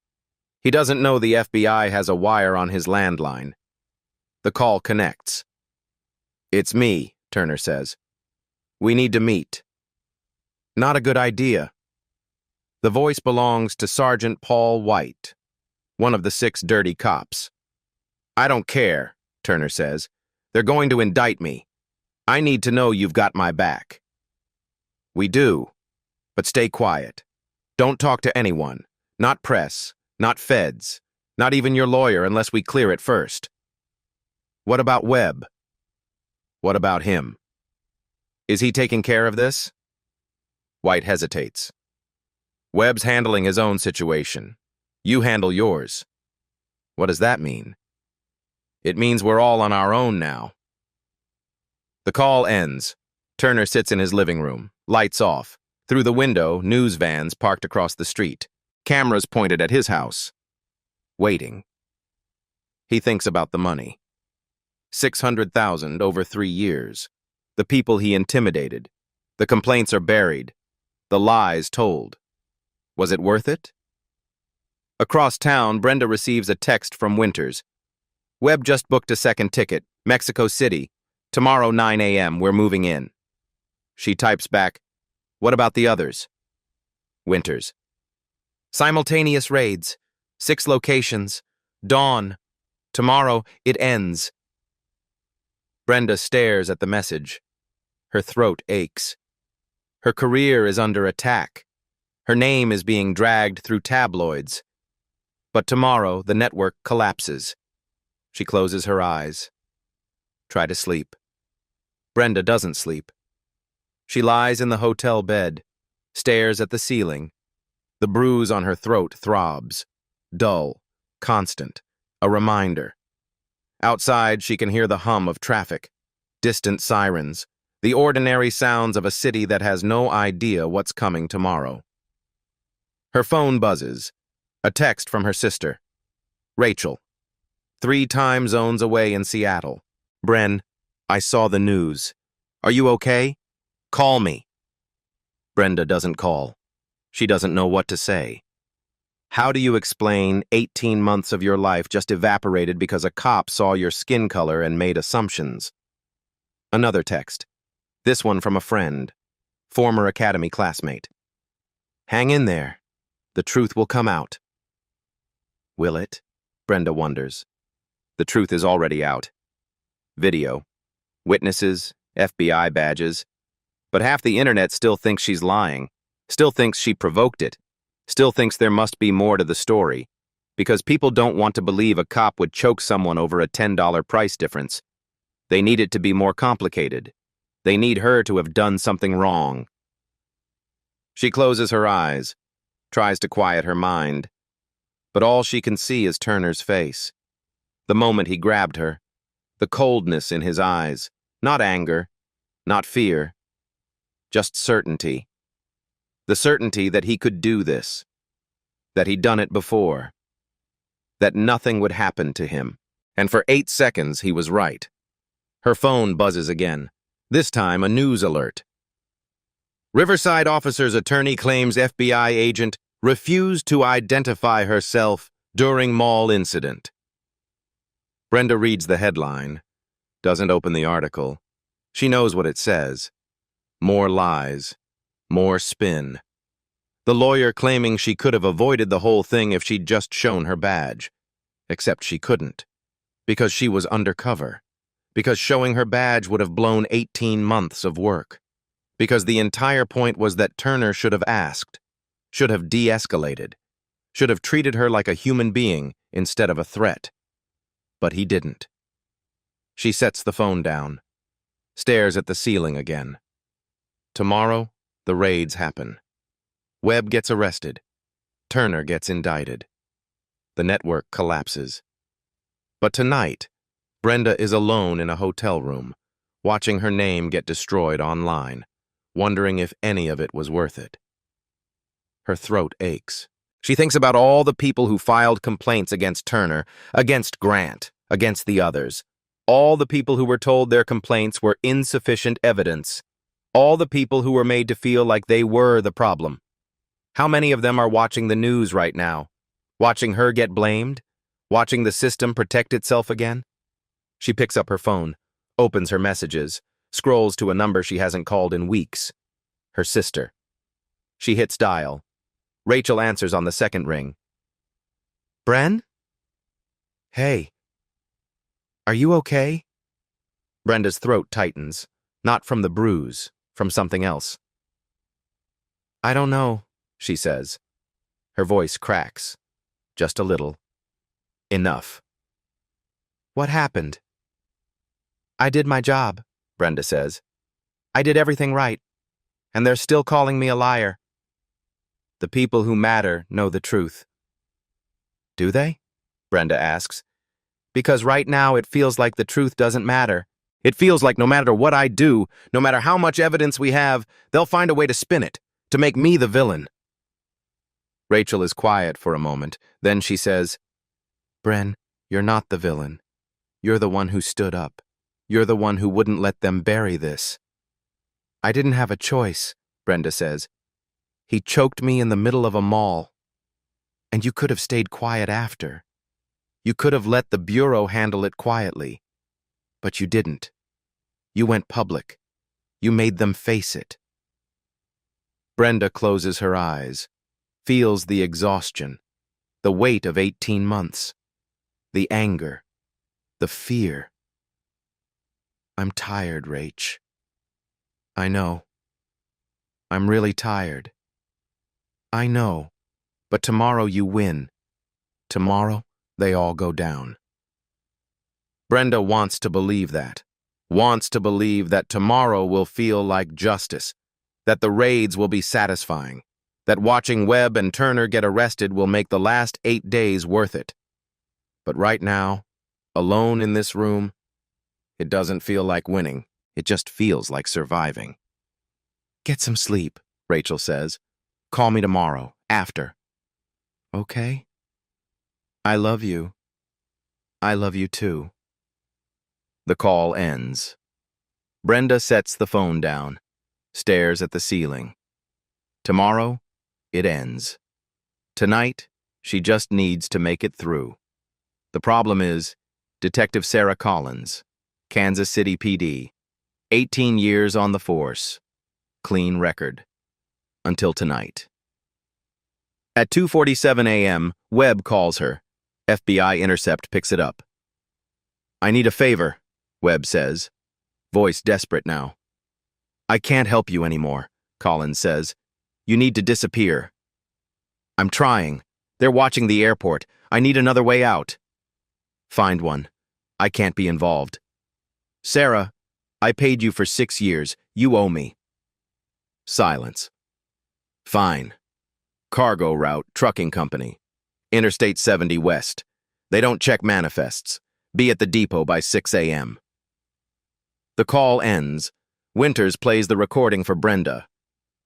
He doesn't know the FBI has a wire on his landline. The call connects. It's me, Turner says. We need to meet. Not a good idea. The voice belongs to Sergeant Paul White, one of the 6 dirty cops. I don't care, Turner says. They're going to indict me. I need to know you've got my back. We do, but stay quiet. Don't talk to anyone, not press, not feds, not even your lawyer unless we clear it first. What about Webb? What about him? Is he taking care of this? White hesitates. Webb's handling his own situation. You handle yours. What does that mean? It means we're all on our own now. The call ends. Turner sits in his living room, lights off. Through the window, news vans parked across the street. Cameras pointed at his house. Waiting. He thinks about the money. $600,000 over 3 years. The people he intimidated. The complaints are buried. The lies told. Was it worth it? Across town, Brenda receives a text from Winters. Webb just booked a second ticket, Mexico City. Tomorrow 9 a.m., we're moving in. She types back, what about the others? Winters. Simultaneous raids. 6 locations. Dawn. Tomorrow, it ends. Brenda stares at the message. Her throat aches. Her career is under attack. Her name is being dragged through tabloids. But tomorrow, the network collapses. She closes her eyes. Try to sleep. Brenda doesn't sleep. She lies in the hotel bed, stares at the ceiling. The bruise on her throat throbs. Dull, constant, a reminder. Outside, she can hear the hum of traffic, distant sirens, the ordinary sounds of a city that has no idea what's coming tomorrow. Her phone buzzes. A text from her sister. Rachel. 3 time zones away in Seattle. Bren, I saw the news. Are you okay? Call me. Brenda doesn't call. She doesn't know what to say. How do you explain 18 months of your life just evaporated because a cop saw your skin color and made assumptions? Another text. This one from a friend, former academy classmate. Hang in there. The truth will come out. Will it? Brenda wonders. The truth is already out. Video. Witnesses, FBI badges. But half the internet still thinks she's lying, still thinks she provoked it, still thinks there must be more to the story, because people don't want to believe a cop would choke someone over a $10 price difference. They need it to be more complicated. They need her to have done something wrong. She closes her eyes, tries to quiet her mind, but all she can see is Turner's face. The moment he grabbed her, the coldness in his eyes, not anger, not fear, just certainty. The certainty that he could do this, that he'd done it before, that nothing would happen to him. And for 8 seconds, he was right. Her phone buzzes again, this time a news alert. Riverside officer's attorney claims FBI agent refused to identify herself during mall incident. Brenda reads the headline, doesn't open the article. She knows what it says. More lies, more spin. The lawyer claiming she could have avoided the whole thing if she'd just shown her badge. Except she couldn't, because she was undercover, because showing her badge would have blown 18 months of work, because the entire point was that Turner should have asked, should have de-escalated, should have treated her like a human being instead of a threat. But he didn't. She sets the phone down, stares at the ceiling again. Tomorrow, the raids happen. Webb gets arrested. Turner gets indicted. The network collapses. But tonight, Brenda is alone in a hotel room, watching her name get destroyed online, wondering if any of it was worth it. Her throat aches. She thinks about all the people who filed complaints against Turner, against Grant, against the others. All the people who were told their complaints were insufficient evidence. All the people who were made to feel like they were the problem. How many of them are watching the news right now? Watching her get blamed? Watching the system protect itself again? She picks up her phone, opens her messages, scrolls to a number she hasn't called in weeks. Her sister. She hits dial. Rachel answers on the second ring. Bren? Hey. Are you okay? Brenda's throat tightens, not from the bruise, from something else. I don't know, she says. Her voice cracks. Just a little. Enough. What happened? I did my job, Brenda says. I did everything right, and they're still calling me a liar. The people who matter know the truth. Do they? Brenda asks. Because right now it feels like the truth doesn't matter. It feels like no matter what I do, no matter how much evidence we have, they'll find a way to spin it, to make me the villain. Rachel is quiet for a moment. Then she says, Bren, you're not the villain. You're the one who stood up. You're the one who wouldn't let them bury this. I didn't have a choice, Brenda says. He choked me in the middle of a mall. And you could have stayed quiet after. You could have let the bureau handle it quietly. But you didn't. You went public. You made them face it. Brenda closes her eyes, feels the exhaustion, the weight of 18 months, the anger, the fear. I'm tired, Rach. I know. I'm really tired. I know, but tomorrow you win. Tomorrow, they all go down. Brenda wants to believe that. Wants to believe that tomorrow will feel like justice, that the raids will be satisfying, that watching Webb and Turner get arrested will make the last 8 days worth it. But right now, alone in this room, it doesn't feel like winning. It just feels like surviving. Get some sleep, Rachel says. Call me tomorrow, after. Okay? I love you. I love you too. The call ends. Brenda sets the phone down, stares at the ceiling. Tomorrow, it ends. Tonight, she just needs to make it through. The problem is, Detective Sarah Collins, Kansas City PD, 18 years on the force, clean record. Until tonight. At 2:47 a.m., Webb calls her. FBI Intercept picks it up. I need a favor, Webb says, voice desperate now. I can't help you anymore, Collins says. You need to disappear. I'm trying. They're watching the airport. I need another way out. Find one. I can't be involved. Sarah, I paid you for 6 years. You owe me. Silence. Fine. Cargo route, trucking company. Interstate 70 West. They don't check manifests. Be at the depot by 6 a.m. The call ends. Winters plays the recording for Brenda.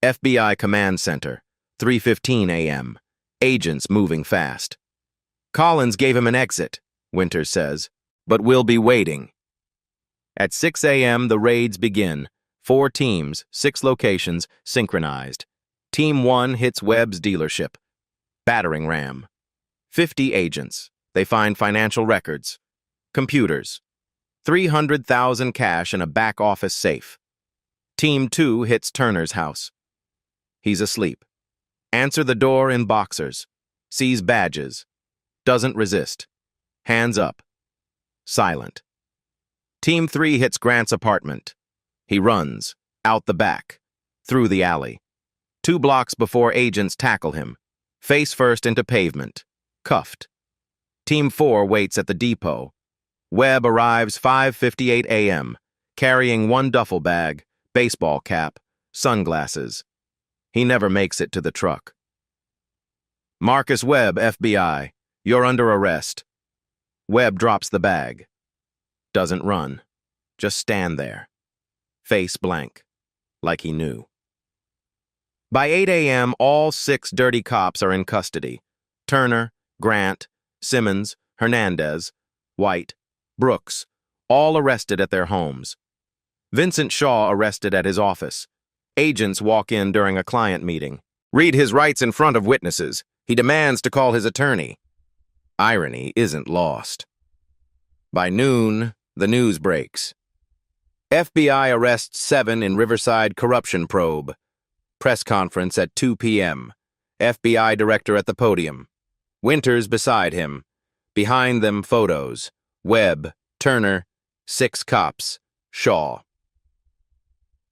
FBI Command Center, 3:15 a.m. Agents moving fast. Collins gave him an exit, Winters says, but we'll be waiting. At 6 a.m., the raids begin. 4 teams, 6 locations, synchronized. Team 1 hits Webb's dealership. Battering ram. 50 agents. They find financial records. Computers. 300,000 cash in a back office safe. Team 2 hits Turner's house. He's asleep. Answer the door in boxers. Sees badges. Doesn't resist. Hands up. Silent. Team 3 hits Grant's apartment. He runs. Out the back. Through the alley. 2 blocks before agents tackle him. Face first into pavement. Cuffed. Team 4 waits at the depot. Webb arrives 5:58 a.m., carrying 1 duffel bag, baseball cap, sunglasses. He never makes it to the truck. Marcus Webb, FBI. You're under arrest. Webb drops the bag. Doesn't run. Just stand there. Face blank. Like he knew. By 8 a.m., all 6 dirty cops are in custody. Turner, Grant, Simmons, Hernandez, White, Brooks, all arrested at their homes. Vincent Shaw arrested at his office. Agents walk in during a client meeting. Read his rights in front of witnesses. He demands to call his attorney. Irony isn't lost. By noon, the news breaks. FBI arrests 7 in Riverside corruption probe. Press conference at 2 p.m. FBI director at the podium. Winters beside him. Behind them, photos. Webb, Turner, 6 cops, Shaw.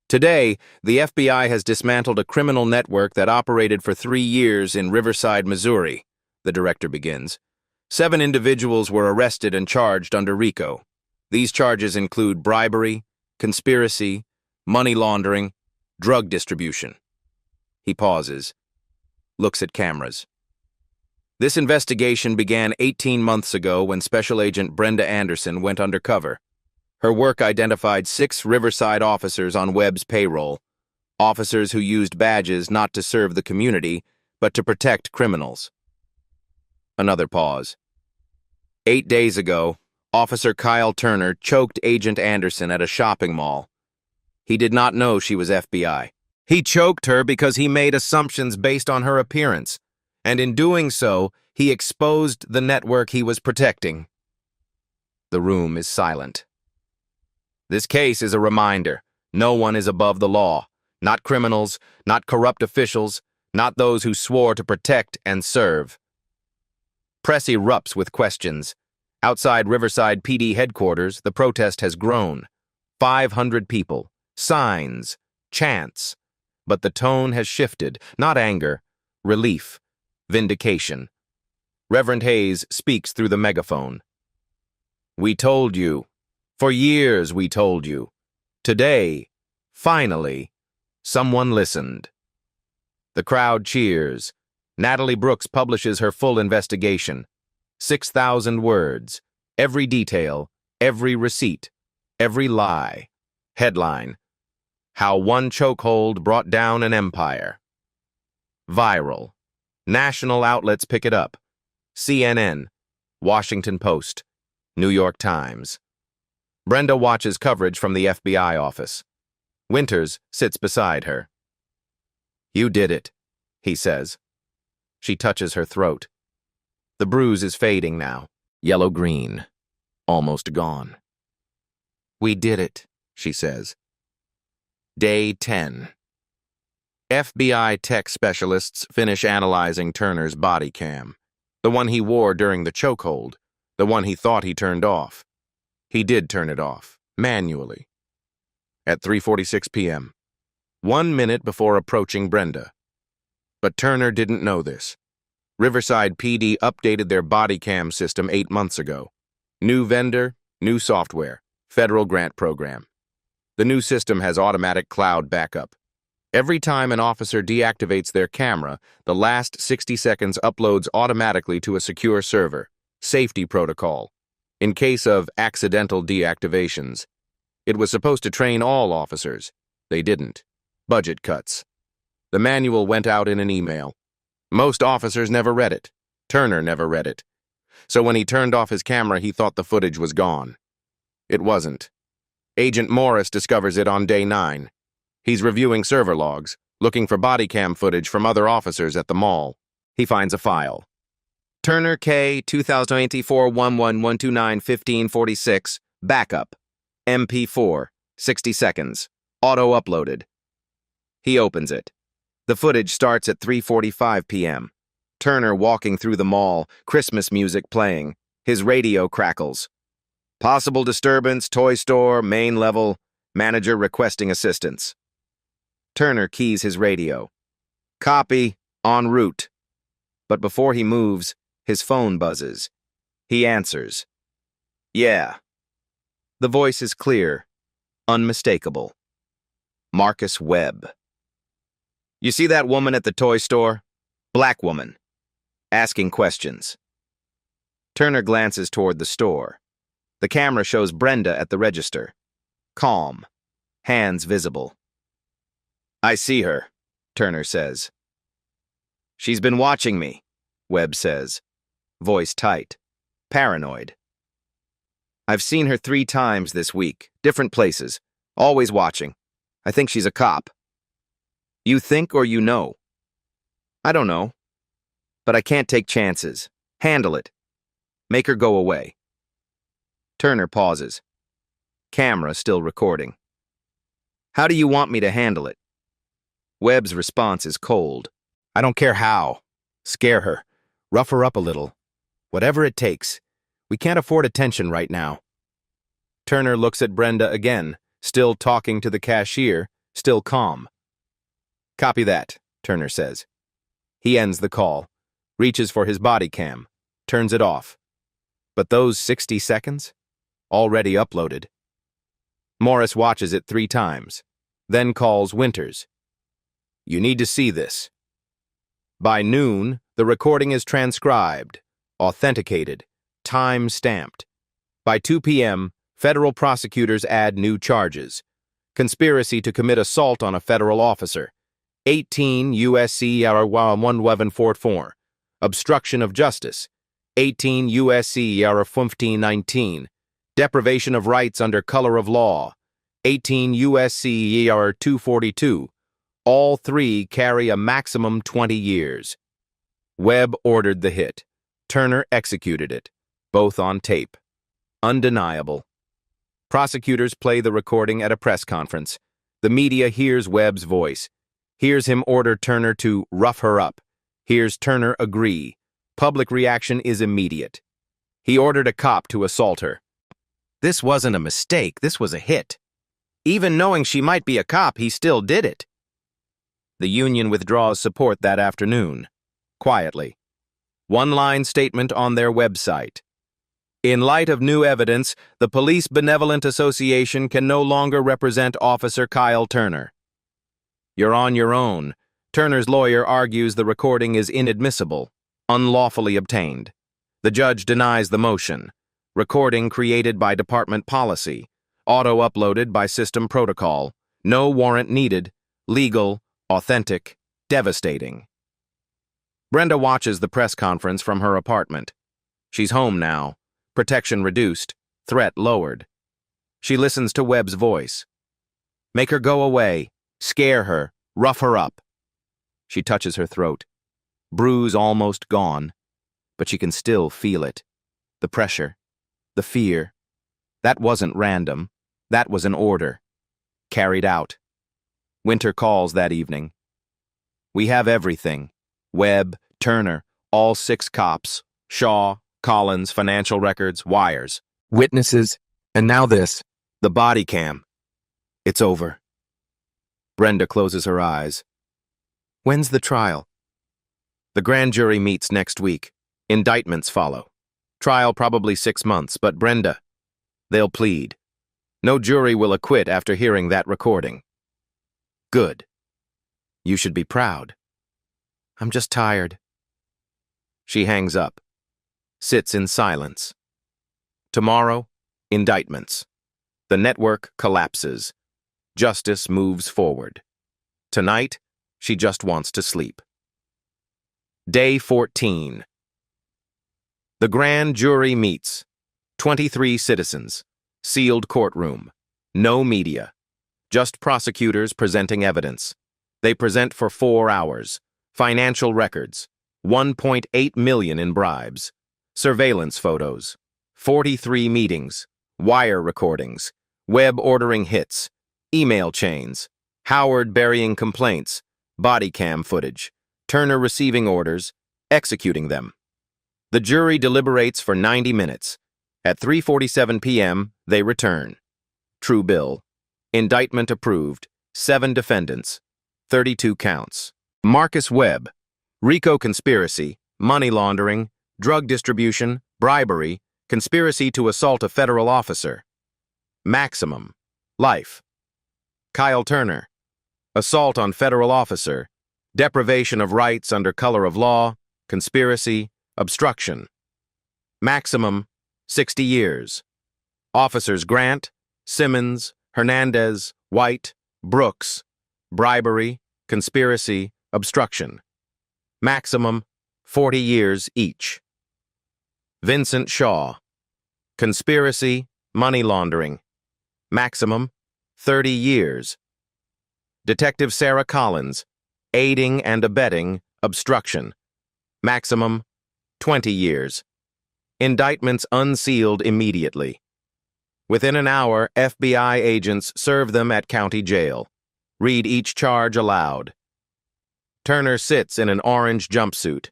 Today, the FBI has dismantled a criminal network that operated for 3 years in Riverside, Missouri, the director begins. 7 individuals were arrested and charged under RICO. These charges include bribery, conspiracy, money laundering, drug distribution. He pauses, looks at cameras. This investigation began 18 months ago when Special Agent Brenda Anderson went undercover. Her work identified 6 Riverside officers on Webb's payroll, officers who used badges not to serve the community, but to protect criminals. Another pause. 8 days ago, Officer Kyle Turner choked Agent Anderson at a shopping mall. He did not know she was FBI. He choked her because he made assumptions based on her appearance, and in doing so, he exposed the network he was protecting. The room is silent. This case is a reminder. No one is above the law. Not criminals, not corrupt officials, not those who swore to protect and serve. Press erupts with questions. Outside Riverside PD headquarters, the protest has grown. 500 people, signs, chants. But the tone has shifted, not anger, relief, vindication. Reverend Hayes speaks through the megaphone. We told you. For years we told you. Today, finally, someone listened. The crowd cheers. Natalie Brooks publishes her full investigation. 6,000 words. Every detail, every receipt, every lie. Headline: How one chokehold brought down an empire. Viral. National outlets pick it up. CNN, Washington Post, New York Times. Brenda watches coverage from the FBI office. Winters sits beside her. You did it, he says. She touches her throat. The bruise is fading now, yellow-green, almost gone. We did it, she says. Day 10. FBI tech specialists finish analyzing Turner's body cam, the one he wore during the chokehold, the one he thought he turned off. He did turn it off, manually. At 3:46 p.m., 1 minute before approaching Brenda. But Turner didn't know this. Riverside PD updated their body cam system 8 months ago. New vendor, new software, federal grant program. The new system has automatic cloud backup. Every time an officer deactivates their camera, the last 60 seconds uploads automatically to a secure server. Safety protocol. In case of accidental deactivations. It was supposed to train all officers. They didn't. Budget cuts. The manual went out in an email. Most officers never read it. Turner never read it. So when he turned off his camera, he thought the footage was gone. It wasn't. Agent Morris discovers it on day 9. He's reviewing server logs, looking for body cam footage from other officers at the mall. He finds a file. Turner K. 2084-11-129-1546, backup, MP4, 60 seconds, auto-uploaded. He opens it. The footage starts at 3:45 p.m. Turner walking through the mall, Christmas music playing. His radio crackles. Possible disturbance, toy store, main level, manager requesting assistance. Turner keys his radio. Copy, en route. But before he moves, his phone buzzes. He answers. Yeah. The voice is clear, unmistakable. Marcus Webb. You see that woman at the toy store? Black woman. Asking questions. Turner glances toward the store. The camera shows Brenda at the register. Calm. Hands visible. I see her, Turner says. She's been watching me, Webb says. Voice tight. Paranoid. I've seen her 3 times this week, different places, always watching. I think she's a cop. You think or you know? I don't know. But I can't take chances. Handle it. Make her go away. Turner pauses. Camera still recording. How do you want me to handle it? Webb's response is cold. I don't care how. Scare her. Rough her up a little. Whatever it takes. We can't afford attention right now. Turner looks at Brenda again, still talking to the cashier, still calm. Copy that, Turner says. He ends the call, reaches for his body cam, turns it off. But those 60 seconds? Already uploaded. Morris watches it 3 times, then calls Winters. You need to see this. By noon, the recording is transcribed, authenticated, time-stamped. By 2 p.m., federal prosecutors add new charges. Conspiracy to commit assault on a federal officer. 18 U.S.C. 1144. Obstruction of justice. 18 U.S.C. 1519. deprivation of rights under color of law, 18 U.S.C. ER 242. All three carry a maximum 20 years. Webb ordered the hit. Turner executed it, both on tape. Undeniable. Prosecutors play the recording at a press conference. The media hears Webb's voice, hears him order Turner to rough her up, hears Turner agree. Public reaction is immediate. He ordered a cop to assault her. This wasn't a mistake, this was a hit. Even knowing she might be a cop, he still did it. The union withdraws support that afternoon, quietly. One-line statement on their website. In light of new evidence, the Police Benevolent Association can no longer represent Officer Kyle Turner. You're on your own. Turner's lawyer argues the recording is inadmissible, unlawfully obtained. The judge denies the motion. Recording created by department policy. Auto-uploaded by system protocol. No warrant needed. Legal, authentic, devastating. Brenda watches the press conference from her apartment. She's home now. Protection reduced, threat lowered. She listens to Webb's voice. Make her go away, scare her, rough her up. She touches her throat. Bruise almost gone, but she can still feel it. The pressure, the fear. That wasn't random. That was an order. Carried out. Winter calls that evening. We have everything. Webb, Turner, all 6 cops, Shaw, Collins, financial records, wires, witnesses, and now this, the body cam. It's over. Brenda closes her eyes. When's the trial? The grand jury meets next week. Indictments follow. Trial probably 6 months, but Brenda, they'll plead. No jury will acquit after hearing that recording. Good. You should be proud. I'm just tired. She hangs up. Sits in silence. Tomorrow, indictments. The network collapses. Justice moves forward. Tonight, she just wants to sleep. Day 14. The grand jury meets. 23 citizens. Sealed courtroom. No media. Just prosecutors presenting evidence. They present for 4 hours. Financial records. 1.8 million in bribes. Surveillance photos, 43 meetings, wire recordings, Webb ordering hits, email chains, Howard burying complaints, body cam footage, Turner receiving orders, executing them. The jury deliberates for 90 minutes. At 3:47 p.m., they return. True bill. Indictment approved. 7 defendants. 32 counts. Marcus Webb. RICO conspiracy, money laundering, drug distribution, bribery, conspiracy to assault a federal officer. Maximum. Life. Kyle Turner. Assault on federal officer. Deprivation of rights under color of law. Conspiracy. Obstruction. Maximum. 60 years. Officers Grant, Simmons, Hernandez, White, Brooks. Bribery. Conspiracy. Obstruction. Maximum. 40 years each. Vincent Shaw. Conspiracy, money laundering. Maximum, 30 years. Detective Sarah Collins. Aiding and abetting, obstruction. Maximum, 20 years. Indictments unsealed immediately. Within an hour, FBI agents serve them at county jail. Read each charge aloud. Turner sits in an orange jumpsuit.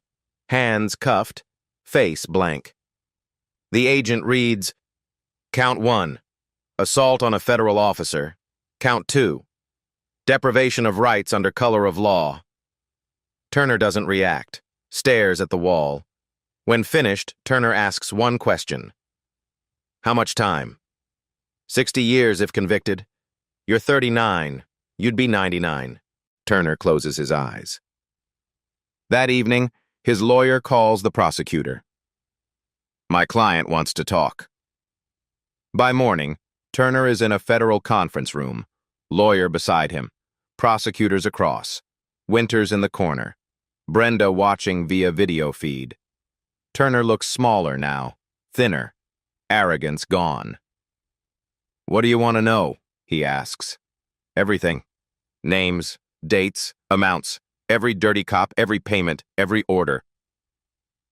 Hands cuffed, face blank. The agent reads, Count 1, assault on a federal officer. Count 2, deprivation of rights under color of law. Turner doesn't react, stares at the wall. When finished, Turner asks one question. How much time? 60 years if convicted. You're 39. You'd be 99. Turner closes his eyes. That evening, his lawyer calls the prosecutor. My client wants to talk. By morning, Turner is in a federal conference room, lawyer beside him, prosecutors across, Winters in the corner, Brenda watching via video feed. Turner looks smaller now, thinner, arrogance gone. What do you want to know? He asks. Everything. Names, dates, amounts, every dirty cop, every payment, every order.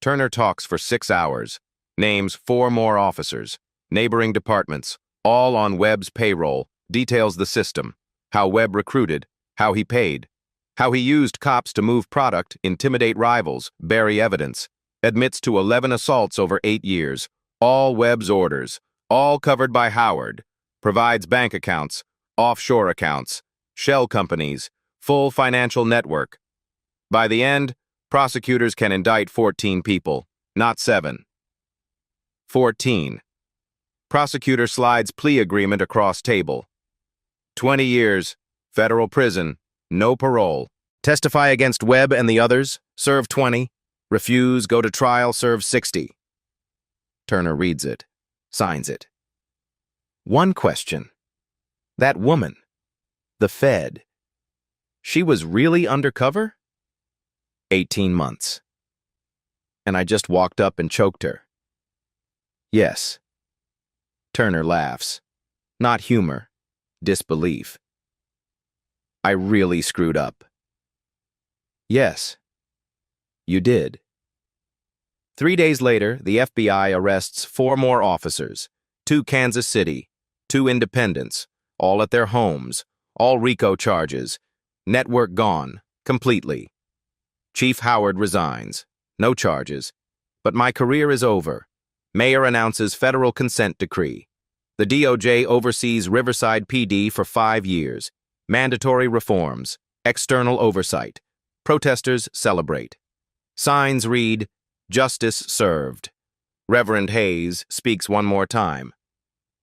Turner talks for 6 hours, names 4 more officers, neighboring departments, all on Webb's payroll, details the system, how Webb recruited, how he paid, how he used cops to move product, intimidate rivals, bury evidence, admits to 11 assaults over 8 years, all Webb's orders, all covered by Howard, provides bank accounts, offshore accounts, shell companies, full financial network. By the end, prosecutors can indict 14 people, not 7. 14. Prosecutor slides plea agreement across table. 20 years, federal prison, no parole. Testify against Webb and the others, serve 20. Refuse, go to trial, serve 60. Turner reads it, signs it. One question. That woman, the Fed, she was really undercover? 18 months. And I just walked up and choked her. Yes. Turner laughs. Not humor, disbelief. I really screwed up. Yes, you did. 3 days later, the FBI arrests 4 more officers, 2 Kansas City, 2 independents, all at their homes, all RICO charges, network gone, completely. Chief Howard resigns, no charges, but my career is over. Mayor announces federal consent decree. The DOJ oversees Riverside PD for 5 years. Mandatory reforms, external oversight. Protesters celebrate. Signs read, "Justice served." Reverend Hayes speaks one more time.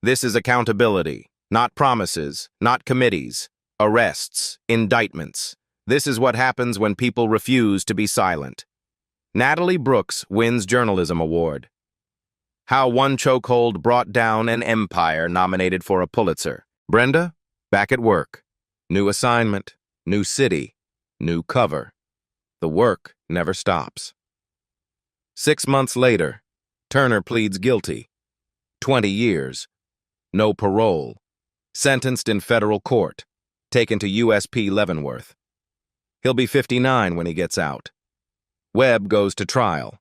This is accountability, not promises, not committees, arrests, indictments. This is what happens when people refuse to be silent. Natalie Brooks wins Journalism Award. How One Chokehold Brought Down an Empire, nominated for a Pulitzer. Brenda, back at work. New assignment, new city, new cover. The work never stops. 6 months later, Turner pleads guilty. 20 years. No parole. Sentenced in federal court. Taken to USP Leavenworth. He'll be 59 when he gets out. Webb goes to trial.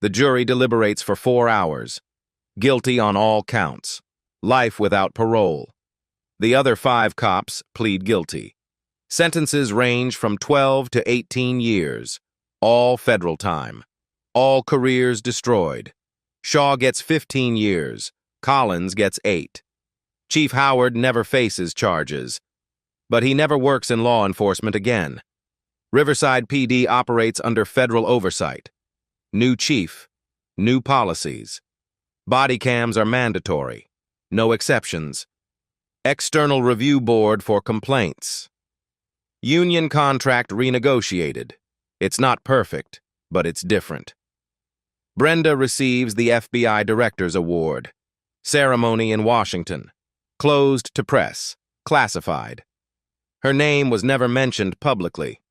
The jury deliberates for 4 hours. Guilty on all counts. Life without parole. The other 5 cops plead guilty. Sentences range from 12 to 18 years. All federal time. All careers destroyed. Shaw gets 15 years. Collins gets 8. Chief Howard never faces charges. But he never works in law enforcement again. Riverside PD operates under federal oversight. New chief. New policies. Body cams are mandatory. No exceptions. External Review Board for complaints. Union contract renegotiated. It's not perfect, but it's different. Brenda receives the FBI Director's Award. Ceremony in Washington. Closed to press. Classified. Her name was never mentioned publicly,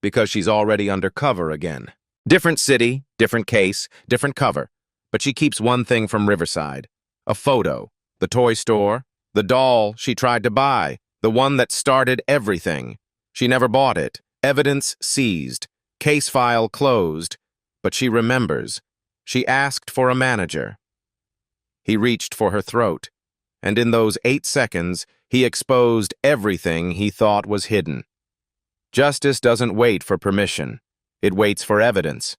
because she's already undercover again. Different city, different case, different cover, but she keeps one thing from Riverside. A photo, the toy store, the doll she tried to buy, the one that started everything. She never bought it. Evidence seized. Case file closed. But she remembers. She asked for a manager. He reached for her throat, and in those 8 seconds, he exposed everything he thought was hidden. Justice doesn't wait for permission. It waits for evidence.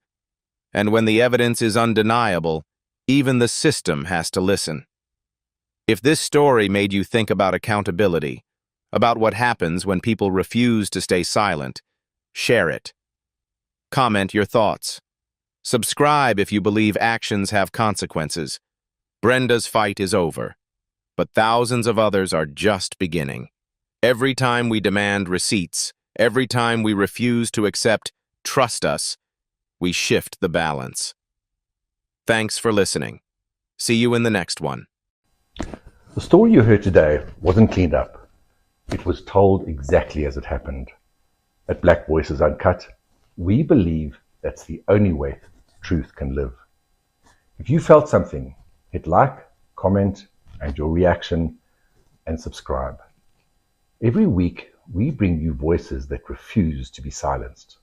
And when the evidence is undeniable, even the system has to listen. If this story made you think about accountability, about what happens when people refuse to stay silent, share it. Comment your thoughts. Subscribe if you believe actions have consequences. Brenda's fight is over, but thousands of others are just beginning. Every time we demand receipts, every time we refuse to accept "trust us," we shift the balance. Thanks for listening. See you in the next one. The story you heard today wasn't cleaned up. It was told exactly as it happened. At Black Voices Uncut, we believe that's the only way truth can live. If you felt something, hit like, comment, and your reaction and subscribe. Every week, we bring you voices that refuse to be silenced.